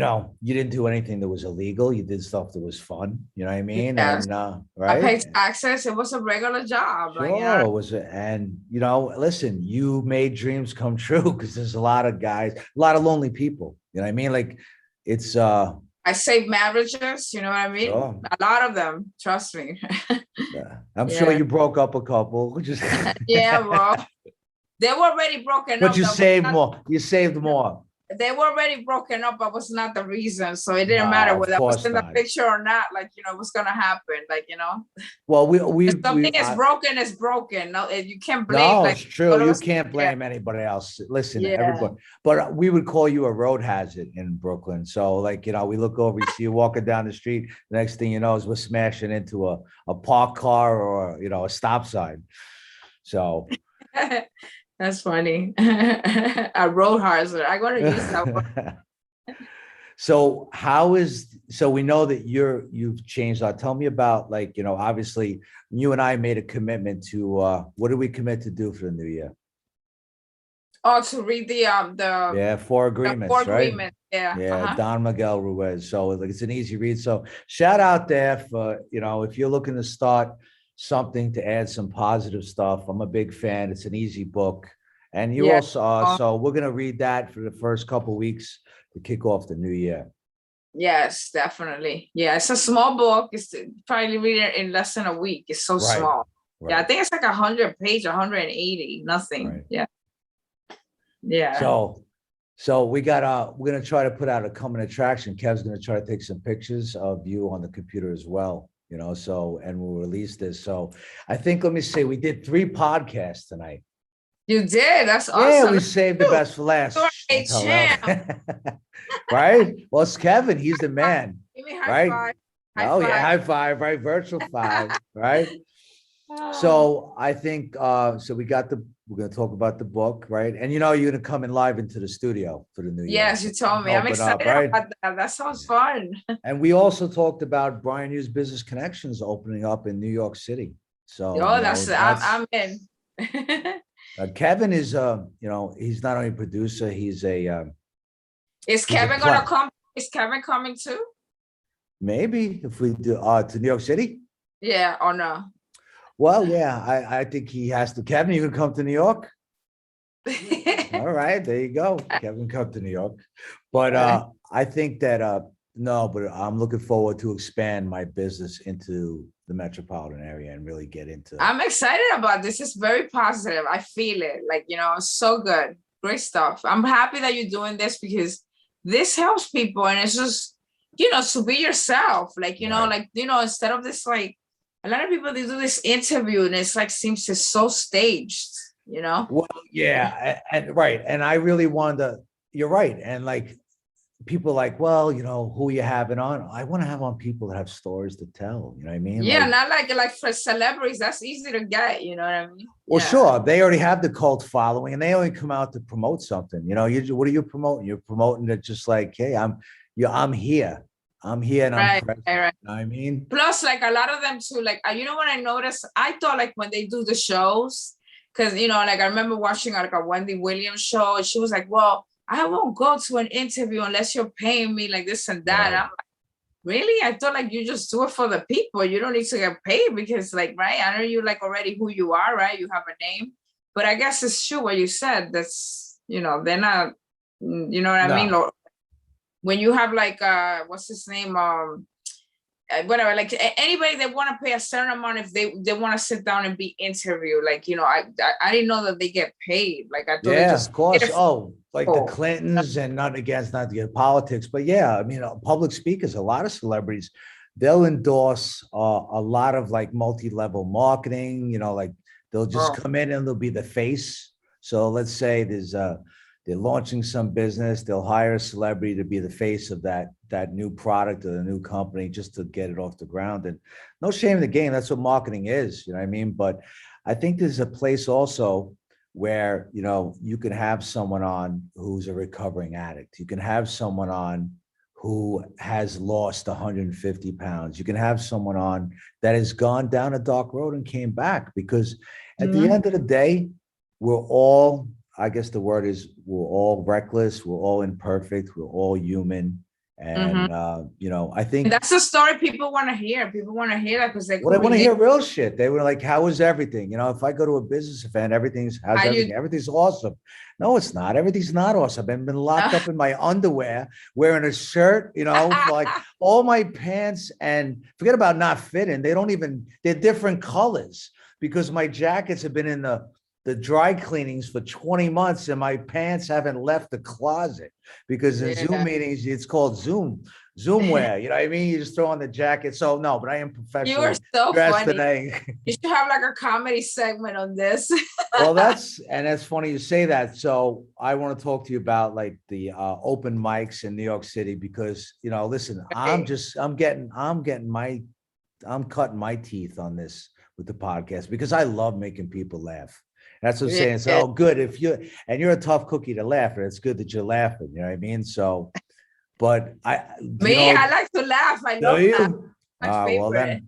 didn't do anything that was illegal. You did stuff that was fun. You know what I mean? Yes. And I right? paid taxes. It was a regular job. Sure, it was, and listen, you made dreams come true because there's a lot of guys, a lot of lonely people. You know what I mean? Like it's I saved marriages, you know what I mean? sure. A lot of them, trust me. Yeah. I'm sure Yeah. you broke up a couple, just Yeah, well, they were already broken but up. you That was saved not, more. You saved more. they were already broken up. That was not the reason. So it didn't matter No, of whether I was course in the not. picture or not. It was gonna happen. Well, If something is broken, it's broken. No, you can't blame no, it's true. all of You us. can't Yeah, blame anybody else. Listen, yeah. everybody, but we would call you a road hazard in Brooklyn. So, like, we look over, we see you walking down the street. The next thing you know is we're smashing into a parked car or, a stop sign. So, That's funny. A road hazard. I gotta use that one. so we know that you've changed a lot. Tell me about, like, obviously you and I made a commitment to, what did we commit to do for the new year? Oh, to read Yeah, four the four agreements, right? agreements. Yeah. Yeah, Uh-huh. Don Miguel Ruiz. So like it's an easy read. So shout out there for, if you're looking to start something to add some positive stuff. I'm a big fan. It's an easy book. And you Yeah. also so we're gonna read that for the first couple weeks to kick off the new year. Yes, definitely. Yeah, it's a small book. It's probably read it in less than a week. It's so Right. small. Yeah, I Right. think it's like 100 page, 180, nothing. Right. Yeah. Yeah. So we're gonna try to put out a coming attraction. Kev's gonna try to take some pictures of you on the computer as well, and we'll release this. So I think, let me see, we did 3 podcasts tonight. You did. That's Yeah, awesome. we saved the best for last. You're a Don't tell champ. them. Right? Well, it's Kevin. He's the man. Give me high Right? five. High Oh, yeah. five. High five, right? Virtual 5, right? Oh, So I think, so we're going to talk about the book, right? And you're going to come in live into the studio for the new year. yes, you told me. I'm Open up, excited right? about that. That sounds fun. And we also talked about Bryan Hughes Business Connections opening up in New York City. So, Oh, I'm in. Kevin is, he's not only a producer, he's Is Kevin gonna come? Is Kevin coming too? maybe if we do to New York City. Yeah or no? Well, yeah, I think he has to. Kevin, you can come to New York. All right, there you go. Kevin, come to New York. But I think that no, but I'm looking forward to expand my business into the metropolitan area and really get into. I'm excited about this. It's very positive. I feel it. It's so good. Great stuff. I'm happy that you're doing this because this helps people, and it's just, to be yourself. Right. Instead of this, a lot of people, they do this interview and it's seems it's so staged. Well, yeah, and right. And I really wanted to you're right. And like people like, well, who you having on? I want to have on people that have stories to tell. You know what I mean? Yeah, Like, not like for celebrities, that's easy to get, you know what I mean? well, Yeah. sure, they already have the cult following, and they only come out to promote something. What are you promoting? You're promoting it just like, hey, I'm here, and I'm Right, present. right, right. You know what I mean? Plus, like a lot of them too, like what I noticed, I thought like when they do the shows, because like I remember watching like a Wendy Williams show, and she was like, well, I won't go to an interview unless you're paying me like this and that. Right. I'm like, really? I thought like you just do it for the people. You don't need to get paid because like, right? I know you like already who you are, right? You have a name. But I guess it's true what you said. That's, they're not, you know what I mean? No. Or when you have like what's his name? Whatever, like anybody that want to pay a certain amount if they want to sit down and be interviewed, like I didn't know that they get paid. Like I thought they Yeah, just of course. Oh, like the oh, Clintons, and not to get politics, but yeah, I mean, public speakers, a lot of celebrities, they'll endorse a lot of like multi-level marketing, like they'll just oh, come in and they'll be the face. So let's say they're launching some business, they'll hire a celebrity to be the face of that new product or the new company just to get it off the ground. And no shame in the game. That's what marketing is, you know what I mean? But I think there's a place also where you can have someone on who's a recovering addict. You can have someone on who has lost 150 pounds. You can have someone on that has gone down a dark road and came back, because at the mhm. end of the day, we're all, I guess the word is, we're all reckless, we're all imperfect, we're all human. Mhm. And I And think that's the story people want to hear. People want to hear that because they what I could want to relate. hear real shit. They were like, how is everything? If I go to a business event, how's How everything? you Everything's awesome. No, it's not. Everything's not awesome. I've been locked up in my underwear, wearing a shirt, for like all my pants, and forget about not fitting. They're different colors because my jackets have been in the dry cleanings for 20 months and my pants haven't left the closet, because in Zoom yeah. meetings, it's called Zoom wear. You know what I mean? You just throw on the jacket. So no, but I am You were professionally so dressed funny. today. You should have like a comedy segment on this. Well, that's funny you say that. So I want to talk to you about like the open mics in New York City, because listen, Right. I'm cutting my teeth on this with the podcast, because I love making people laugh. That's what I'm Yeah, saying. yeah. So good you're a tough cookie to laugh, and it's good that you're laughing. You know what I mean? So, but Me, I like to laugh. I do love laugh. you? My Well favorite. then,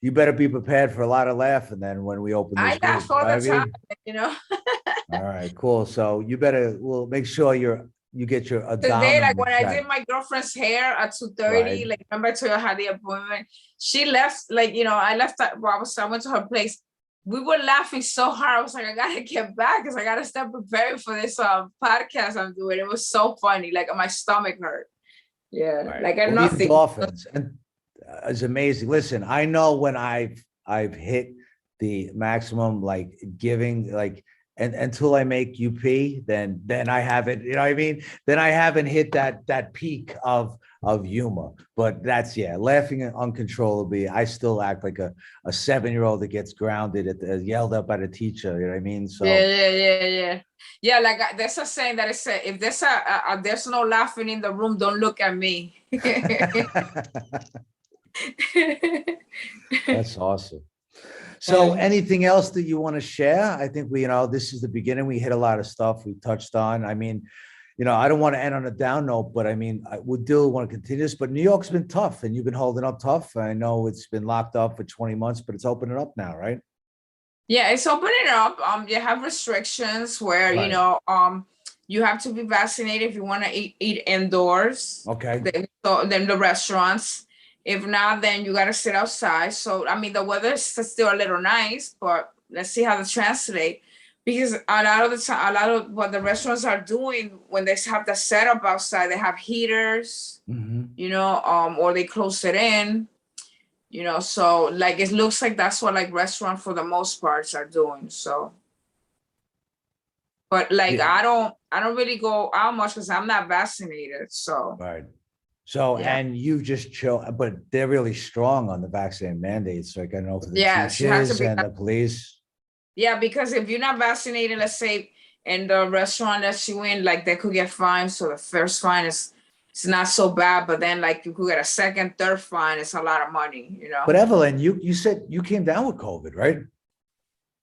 you better be prepared for a lot of laughing then when we open this I group. laugh You know all what I the time, mean? you know. All right, cool. So we'll make sure you get your Today, like abdomen when I did checked, my girlfriend's hair at right? 2:30, like remember I told you I had the appointment. She left, like, I left that I went to her place. We were laughing so hard. I was like, I gotta get back because I gotta start preparing for this podcast I'm doing. It was so funny. Like my stomach hurt. Yeah, Right. like I Well, the nothing. endorphins and is amazing. Listen, I know when I've hit the maximum, like giving, like, and until I make you pee, then I haven't, you know what I mean? Then I haven't hit that peak of humor. But that's, yeah, laughing uncontrollably. I still act like a 7-year-old that gets grounded yelled up at a teacher. You know what I mean? Yeah, So yeah, yeah, yeah. Yeah, like there's a saying that it said, if there's no laughing in the room, don't look at me. that's awesome. So Um, anything else that you want to share? I think this is the beginning. We hit a lot of stuff we touched on. I mean, I don't want to end on a down note, but I mean, we do want to continue this, but New York's been tough and you've been holding up tough. I know it's been locked up for 20 months, but it's opening up now, right? yeah, it's opening up. You have restrictions where, Right. you have to be vaccinated if you want to eat indoors. Okay. Then the restaurants. If not, then you gotta sit outside. So I mean, the weather is still a little nice, but let's see how the translate. Because a lot of the time, a lot of what the restaurants are doing when they have the setup outside, they have heaters, Hmm. or they close it in, So like it looks like that's what like restaurant for the most parts are doing. So, but like Yeah. I don't really go out much because I'm not vaccinated. So Right. So, yeah. and you just show, but they're really strong on the vaccine mandates. Like I know for the Yes, you have to teachers be. and the police. Yeah, because if you're not vaccinated, let's say, And the restaurant that she went, like they could get fined. So the first fine is it's not so bad, but then like you could get a second, third fine. It's a lot of money, you But know. Evelyn, you said you came down with COVID, right?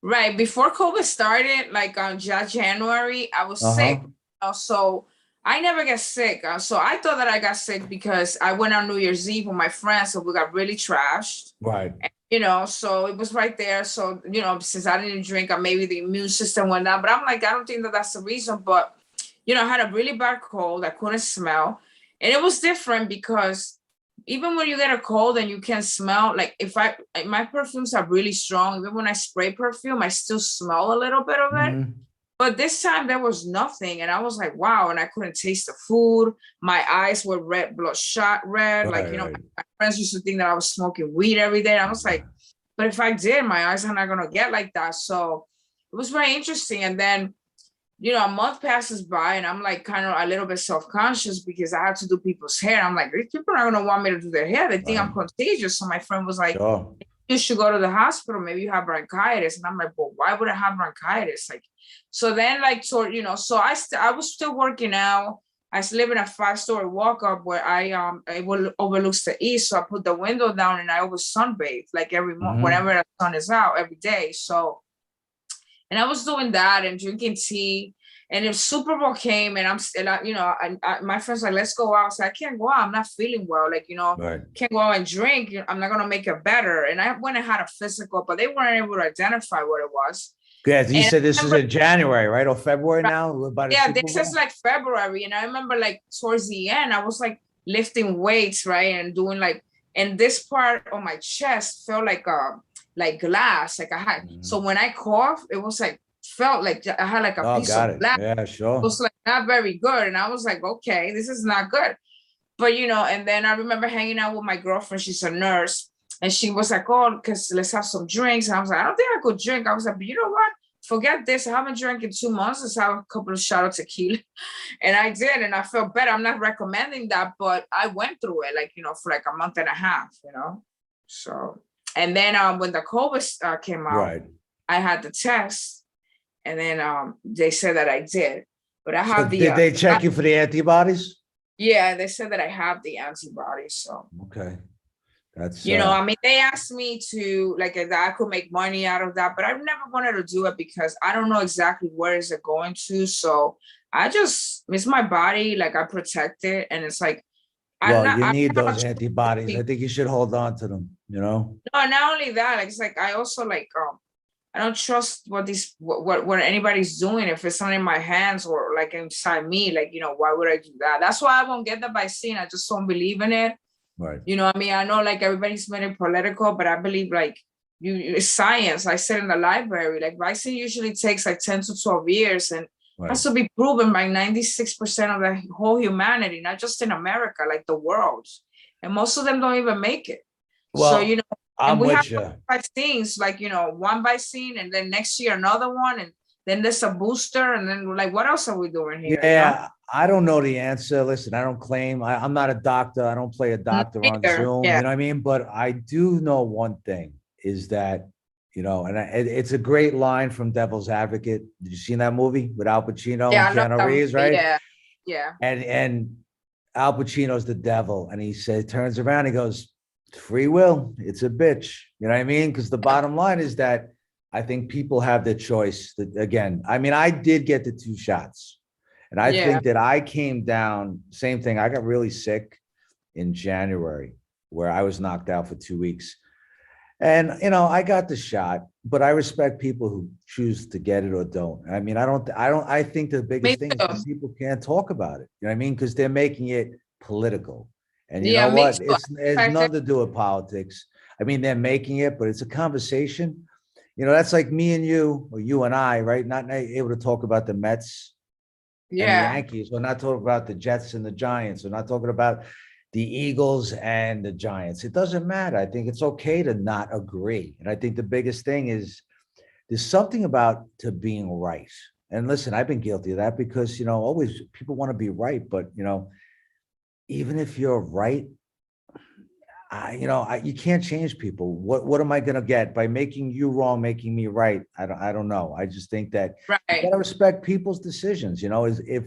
Right before COVID started, like on January, I was sick. Uh-huh. So I never get sick. So I thought that I got sick because I went on New Year's Eve with my friends, so we got really trashed. Right. You know, so it was right there. So, you know, since I didn't drink, maybe the immune system went down. But I'm like, I don't think that that's the reason. But, you know, I had a really bad cold. I couldn't smell. And it was different because even when you get a cold and you can't smell, like my perfumes are really strong. Even when I spray perfume, I still smell a little bit of it. Mhm. But this time there was nothing. And I was like, wow. And I couldn't taste the food. My eyes were red, bloodshot red. Like, Right, you know, right. my friends used to think that I was smoking weed every day. And I was like, but if I did, my eyes are not going to get like that. So it was very interesting. And then, you know, a month passes by and I'm like kind of a little bit self-conscious because I have to do people's hair. I'm like, these people are going to want me to do their hair. They think I'm Right. contagious. So my friend was like, Sure. you should go to the hospital. Maybe you have bronchitis. And I'm like, well, why would I have bronchitis? Like, so then like, so, you know, so I was still working out. I live in a 5-story walk up where it overlooks the east. So I put the window down and I always sunbathe like every month, Mhm. whenever the sun is out every day. So, and I was doing that and drinking tea. And if Super Bowl came and I'm still, you know, my friends like, let's go out. So I can't go out. I'm not feeling well. Like, you know, Right. can't go out and drink. I'm not going to make it better. And I went and had a physical, but they weren't able to identify what it was. Good. You And said I this is remember, in January, right? Or February now by the yeah, Super this is Bowl? like February. And I remember like towards the end, I was like lifting weights, right? And doing like, and this part of my chest felt like glass. Like I had, so Mhm. when I coughed, it was like, felt like I had like a Oh, piece of got it. glass. Yeah, sure. Was like not very good. And I was like, okay, this is not good. But you know, and then I remember hanging out with my girlfriend, she's a nurse, and she was like, oh, because let's have some drinks. And I was like, I don't think I could drink. I was like, but you know what? Forget this. I haven't drank in 2 months. Let's have a couple of shots of tequila. And I did, and I felt better. I'm not recommending that, but I went through it, like, you know, for like a month and a half, you know. So, and then when the COVID came out, Right. I had the test, and then they said that I did. But I So have the did they check you for the antibodies? yeah, they said that I have the antibodies. So, Okay. That's you know, I mean, they asked me to like if I could make money out of that, but I never wanted to do it because I don't know exactly where is it going to. So I just it's my body, like I protect it, and it's like well, you I need cannot those trust antibodies. I people. think you should hold on to them, you know? No, not only that, like, it's like I also like I don't trust what anybody's doing. If it's not in my hands or like inside me, like, you know, why would I do that? That's why I won't get the vaccine. I just don't believe in it. Right. You know, I mean, I know like everybody's made it political, but I believe like it's science. I said in the library, like vaccine usually takes like 10 to 12 years and Right. has to be proven by 96% of the whole humanity, not just in America, like the world. And most of them don't even make it. So, you Well, know, and I'm we have with you. vaccines, like, you know, one vaccine and then next year another one. And then there's a booster. And then we're like, what else are we doing here? You know? Yeah, I don't know the answer. Listen, I don't claim I'm not a doctor. I don't play a doctor on Neither. Zoom. Yeah. You know what I mean? But I do know one thing is that, you know, and it's a great line from Devil's Advocate. Did you see that movie with Al Pacino Yeah, and I love Keanu that Reeves, movie. right? Yeah. Yeah. And Al Pacino's the devil, and he says, turns around, he goes, "Free will, it's a bitch." You know what I mean? Because the bottom line is that I think people have the choice. That again, I mean, I did get the 2 shots, and I Yeah. think that I came down. Same thing. I got really sick in January, where I was knocked out for 2 weeks. And you know, I got the shot, but I respect people who choose to get it or don't. I mean, I think the Me biggest thing is too. that people can't talk about it. You know what I mean? Because they're making it political. And you Yeah, know me what? too. I It's respect it. nothing to do with politics. I mean, they're making it, but it's a conversation. You know, that's like me and you, or you and I, right? Not able to talk about the Mets and the Yeah. Yankees. We're not talking about the Jets and the Giants. We're not talking about the Eagles and the Giants. It doesn't matter. I think it's okay to not agree. And I think the biggest thing is there's something about to being right. And listen, I've been guilty of that because, you know, always people want to be right. But, you know, even if you're right, you can't change people. What am I going to get by making you wrong, making me right? I don't know. I just think that you got Right, to respect people's decisions, is if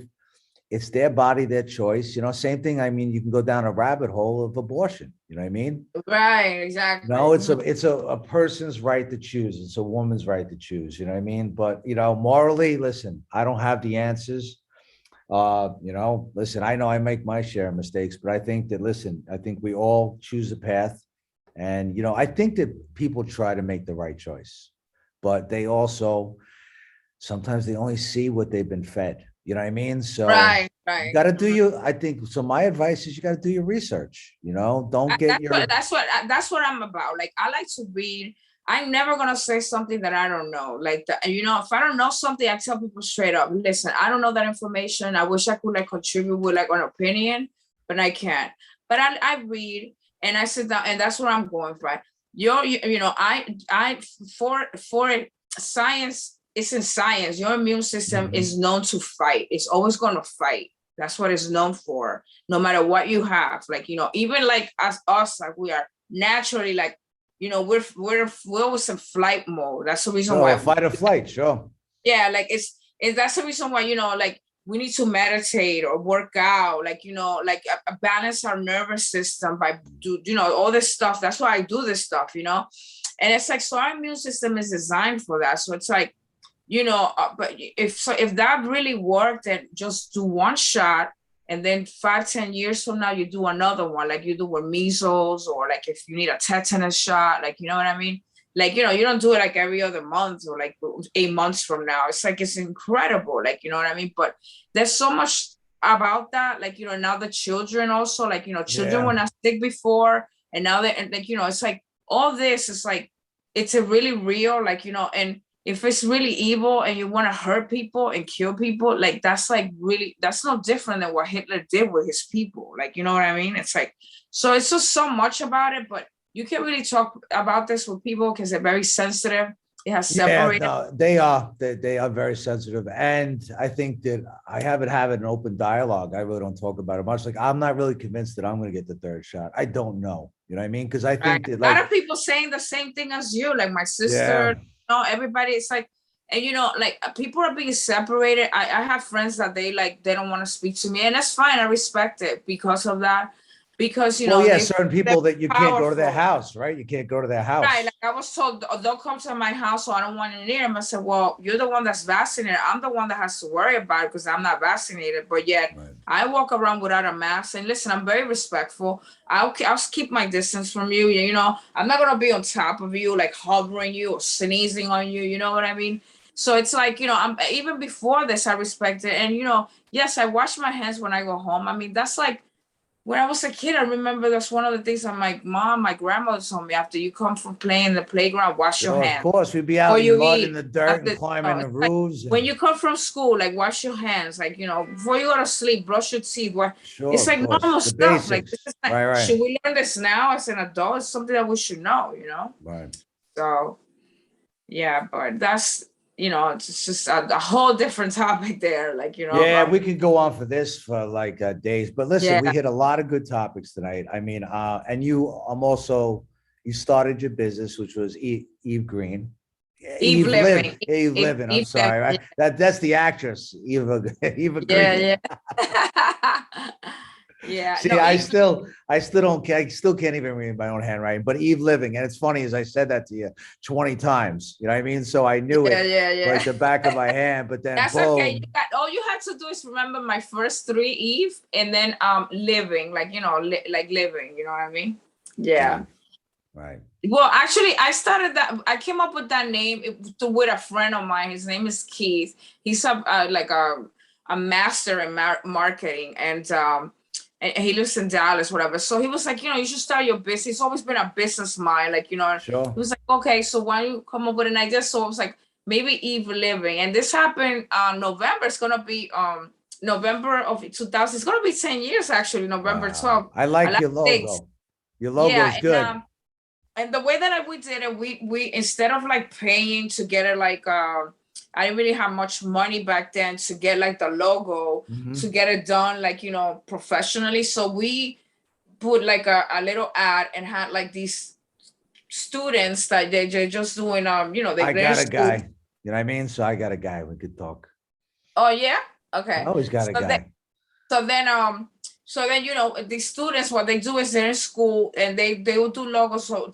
it's their body, their choice, same thing. I mean, you can go down a rabbit hole of abortion. You know what I mean? right, exactly. No, it's a person's right to choose. It's a woman's right to choose. You know what I mean? But morally, listen, I don't have the answers. Listen, I know I make my share of mistakes, but I think that, listen, I think we all choose a path. And, I think that people try to make the right choice, but they also sometimes they only see what they've been fed. You know what I mean? So Right, you right. got to do I think so. My advice is you got to do your research, don't get That's what I'm about. Like, I like to read. I'm never gonna say something that I don't know. Like, if I don't know something, I tell people straight up, listen, I don't know that information. I wish I could like contribute with like an opinion, but I can't. But I read and I sit down, and that's what I'm going for. I for science. It's in science. Your immune system Mhm. is known to fight. It's always gonna fight. That's what it's known for, no matter what you have. Like, even like as us, like we are naturally like, we're always in flight mode. That's the reason Sure, why. fight or flight, sure. Yeah, like it's that's the reason why, like we need to meditate or work out, like, like balance our nervous system by all this stuff. That's why I do this stuff. And it's like, so our immune system is designed for that. So it's like, but if that really worked, then just do one shot, and then 5-10 years from now you do another one, like you do with measles, or like if you need a tetanus shot, like, you know what I mean? Like, you don't do it like every other month or like 8 months from now. It's like, it's incredible, like, you know what I mean? But there's so much about that, like, now the children also, like, children Yeah. were not sick before, and now they, and like, it's like all this is like, it's a really real, like, and if it's really evil and you want to hurt people and kill people, like that's like really, that's no different than what Hitler did with his people. Like, you know what I mean? It's like, so it's just so much about it, but you can't really talk about this with people because they're very sensitive. It has Yeah, separated. no, they are very sensitive. And I think that I haven't had an open dialogue. I really don't talk about it much. Like, I'm not really convinced that I'm going to get the third shot. I don't know. You know what I mean? Because I Right. think that, A lot like, of people saying the same thing as you, like my yeah, sister, everybody. It's like, and like people are being separated. I have friends that they don't want to speak to me, and that's fine. I respect it because of that, because well, yeah, they certain they're people that you can't go to their powerful. house, right? You can't go to their Right, house. like I was told, don't come to my house, so I don't want to near him. I said, well, you're the one that's vaccinated. I'm the one that has to worry about it because I'm not vaccinated. But yet, Right. I walk around without a mask. And listen, I'm very respectful. I'll keep my distance from you. I'm not gonna be on top of you, like hovering you or sneezing on you. You know what I mean? So it's like, I'm even before this, I respect it. And yes, I wash my hands when I go home. I mean, that's like when I was a kid, I remember that's one of the things I'm like, Mom, my grandmother told me, after you come from playing in the playground, wash your Sure, of hands. course. We'd be Or out in the you mud, in eat. the dirt, and climbing the It's like roofs. when And you come from school, like wash your hands, like, before you go to sleep, brush your teeth. sure, It's of like course, normal the stuff. Like, this basics. is like, Right, right, should we learn this now as an adult? It's something that we should know? right. So, yeah, but that's, it's just a whole different topic there. Like, Yeah, we could go on for this for like days, but listen, yeah, we hit a lot of good topics tonight. I mean, and you started your business, which was Eve Green. Eve living, Eve Living. I'm Eve living. sorry, right? That's the actress, Eva, Eva Green. Yeah, yeah. Yeah, See, no, I still don't, I still can't even read my own handwriting. But Eve Living, and it's funny as I said that to you 20 times. You know what I mean? So I knew yeah, it yeah, like yeah. the back of my hand. But then That's okay. boom, All you had to do is remember my first three Eve, and then living, like, like living, you know what I mean? Yeah. Eve, right? Well, actually, I came up with that name with a friend of mine. His name is Keith. He's like a master in marketing, and he lives in Dallas, whatever. So he was like, you should start your business. He's always been a business mind, like, he Sure. was like, okay, so why don't you come up with an idea? So I was like, maybe Eve Living, and this happened November. It's gonna be November of 2000. It's gonna be 10 years actually, November Wow. 12th. I I like like your dates. logo. Your logo Yeah, is good. and the way that we did it, we instead of like paying to get it, like I didn't really have much money back then to get like the logo, to Mhm. get it done, like, professionally. So put like a little ad and had like these students that they're just doing, I they're in got a school. guy, you know what I mean? So I got a guy, we could talk. Oh yeah, I okay. always got a So then, guy. so then, the students, what they do is they're in school and they will do logos. So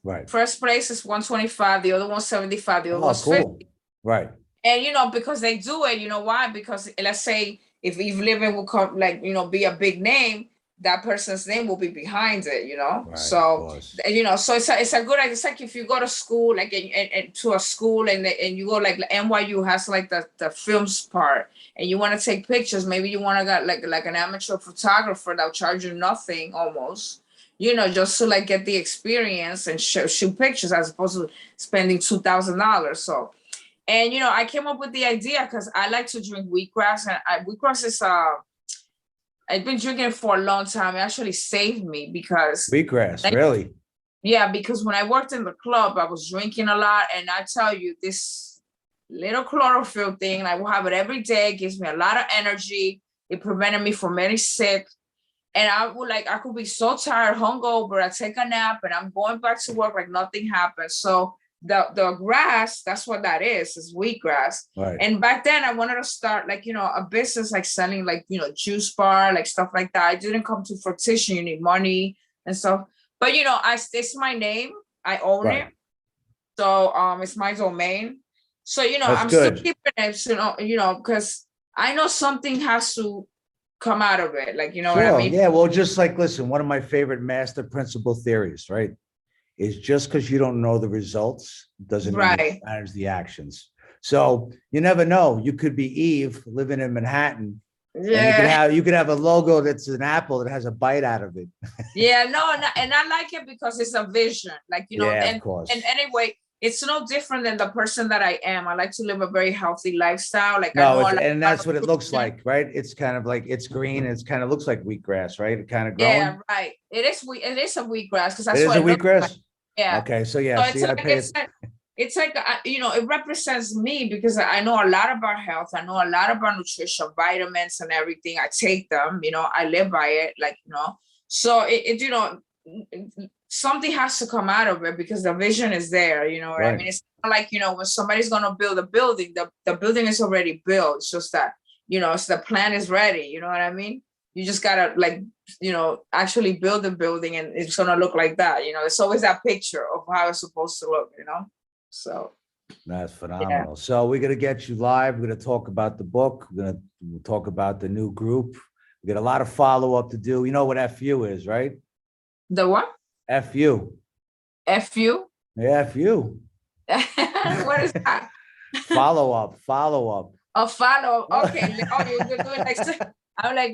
Right. first place is 125, the other one's 75, the other Oh, one's 50. cool. Right. And because they do it, you know why? Because let's say if Eve Living will come, like, be a big name, that person's name will be behind it, Right. Of So, course. so it's a good idea. It's like if you go to school, like, and to a school and you go, like, NYU has like the films part and you want to take pictures. Maybe you want to get like an amateur photographer that'll charge you nothing almost, just to like get the experience and shoot pictures as opposed to spending $2,000. So, and I came up with the idea because I like to drink wheatgrass, and wheatgrass is I've been drinking it for a long time. It actually saved me because Wheatgrass, really? yeah, because when I worked in the club, I was drinking a lot, and I tell you, this little chlorophyll thing, I will have it every day. It gives me a lot of energy. It prevented me from getting sick. And I could be so tired, hungover, I take a nap and I'm going back to work like nothing happened. So the grass, that's what that is wheatgrass. Right. And back then I wanted to start like, a business like selling like, juice bar, like stuff like that. I didn't come to fruition. You need money and stuff. But it's my name. I own Right. it. So it's my domain. So, That's I'm good. still keeping it, because I know something has to come out of it. Like, what I Sure. mean? Yeah. Well, just like, listen, one of my favorite master principle theories, right, is just because you don't know the results doesn't mean you Right. manage the actions. So you never know. You could be Eve living in Manhattan, and Yeah. you could have a logo that's an apple that has a bite out of it. Yeah, no, and I like it because it's a vision. Like, Yeah, of and course. anyway, it's no different than the person that I am. I like to live a very healthy lifestyle. Like, I No, know a it's, lot and about that's what it looks nutrition. like, right? It's kind of like it's green. It's kind of looks like wheatgrass, right? It kind of Yeah, growing. right. It is a wheatgrass because It that's is what a it looks like. wheatgrass. Yeah. Okay, so yeah, So so you gotta pay it. it's like it represents me because I know a lot about health. I know a lot about nutrition, vitamins, and everything. I take them. I live by it. Like, so something has to come out of it because the vision is there. You know what I Right. mean? It's not like when somebody's gonna build a building, the building is already built. It's just that it's the plan is ready. You know what I mean? You just gotta like actually build the building and it's gonna look like that. It's always that picture of how it's supposed to look. So That's yeah. phenomenal. So we're gonna get you live. We're gonna talk about the book. We'll talk about the new group. We got a lot of follow up to do. You know what FU is, right? The what? FU. FU? Yeah, FU. What is that? Follow up. Follow up. Oh, follow. Okay. Oh, you're doing like I'm like,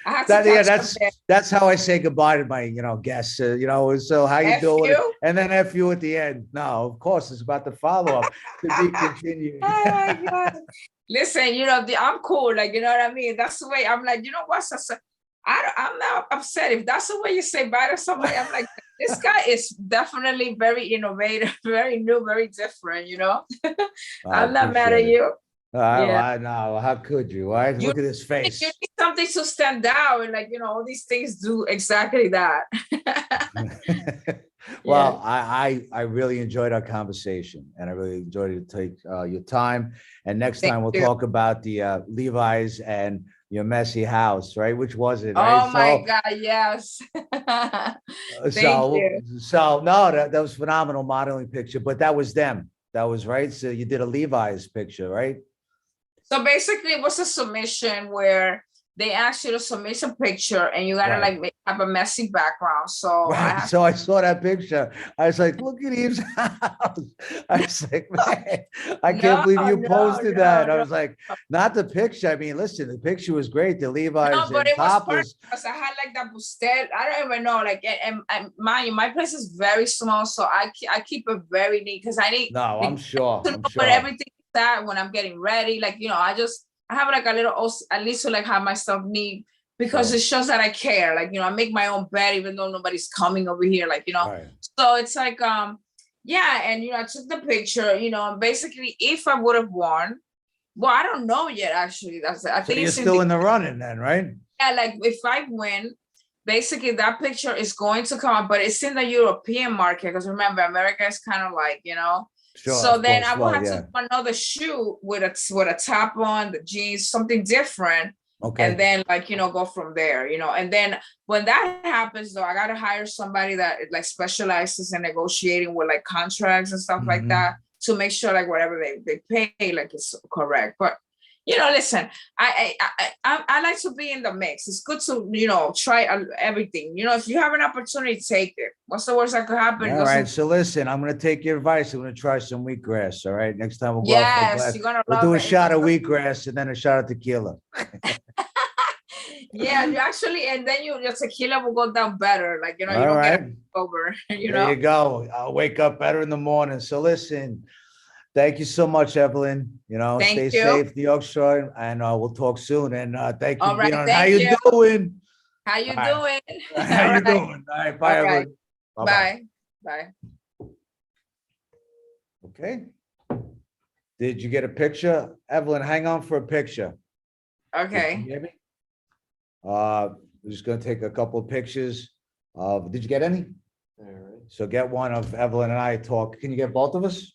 I have to That, yeah, catch up there. that's how I say goddbye to my guests. So how you doing? FU? And then FU at the end. No, of course it's about the follow up to be continued. Oh my God. Listen, I'm cool. Like, you know what I mean? That's the way I'm like, what? I'm not upset. If that's the way you say bye to somebody, I'm like, this guy is definitely very innovative, very new, very different, I'm not mad at you. Yeah. I know. How could you? Right? You Look at his face. You need something to stand out. And like, all these things do exactly that. Well, I really enjoyed our conversation, and I really enjoyed it to take your time. And next Thank time we'll you. talk about the Levi's and your messy house, right? Which was it? Oh Right? my God, yes. Thank you. So no, that was phenomenal modeling picture, but that was them. That was right. So you did a Levi's picture, right? So basically it was a submission where they asked you to submit a picture and you gotta Right. like have a messy background. So Right. So I saw that picture. I was like, look at Eve's house. I was like, man, I can't believe you posted that. I was like, not the picture. I mean, listen, the picture was great. The Levi's No, but and it was top perfect was. because I had like that bustel. I don't even know. Like, and my place is very small, so I keep it very neat because I need No, I'm sure. to know I'm where sure. everything is at when I'm getting ready. Like, I have like a little, at least to like have my stuff neat because Sure. it shows that I care. Like, I make my own bed even though nobody's coming over here. Like, Right. so it's like, yeah. And, I took the picture, and basically if I would have won, well, I don't know yet, actually. I So think you're it's still in the running then, right? yeah, like if I win, basically that picture is going to come up, but it's in the European market, because remember, America is kind of like, Sure, so of then course. I will Well, have yeah. to do another shoot with a top on, the jeans, something different. Okay. And then go from there, and then when that happens though, I gotta hire somebody that like specializes in negotiating with like contracts and stuff like Mhm. that, to make sure like whatever they pay, like it's correct. But listen, I like to be in the mix. It's good to try everything. If you have an opportunity, take it. What's the worst that could happen? It All right. doesn't. So listen, I'm gonna take your advice. I'm gonna try some wheatgrass. All right. Next time we'll go out for a Yes, glass. you're gonna We'll love do a it. shot of wheatgrass and then a shot of tequila. Yeah, you actually, and then your tequila will go down better. Like, you All don't get right. over, There you go. I'll wake up better in the morning. So listen, thank you so much, Evelyn. Thank Stay you. safe, the Yorkshire, and we'll talk soon. And thank you All for being right, on. How thank you you. doing? How you All right. doing? How All you right. doing? All right. Bye, All right. Evelyn. Bye-bye. Bye. Bye. Okay. Did you get a picture? Evelyn, hang on for a picture. Did you Okay. hear me? We're just gonna take a couple of pictures of, did you get any? All right. So get one of Evelyn and I talk. Can you get both of us?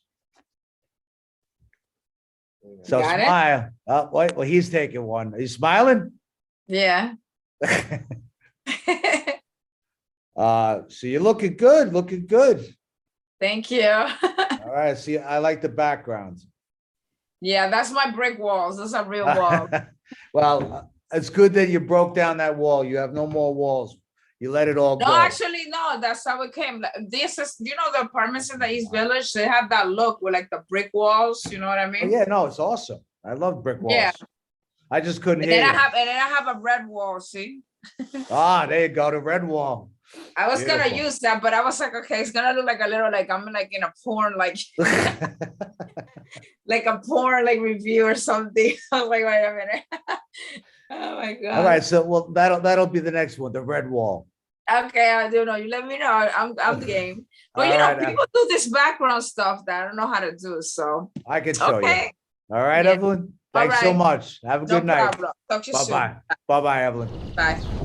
So Got it? smile. Oh, wait, well, he's taking one. Are you smiling? Yeah. So you're looking good, looking good. Thank you. All right, see, I like the background. Yeah, that's my brick walls. Those are real walls. Well, it's good that you broke down that wall. You have no more walls. You let it all No, go. actually, no, that's how it came. This is, the apartments in the East Village, they have that look with like the brick walls, you know what I Oh, mean? yeah, no, it's awesome. I love brick walls. Yeah. I just couldn't And hear then you. I have a red wall, see? There you go, the red wall. I was gonna Beautiful. use that, but I was like, okay, it's gonna look like a little, like I'm like in a porn, like like a porn like review or something. I was like, wait a minute. Oh my God. All right, so well, that'll be the next one, the red wall. Okay, I do know. You let me know. I'm game. But All right, people do this background stuff that I don't know how to do. So I can show you. okay. All right, Yeah. Evelyn. All Thanks so right. much. Have a No good night. problem. Talk to you soon. Bye-bye. Bye-bye, Evelyn. Bye.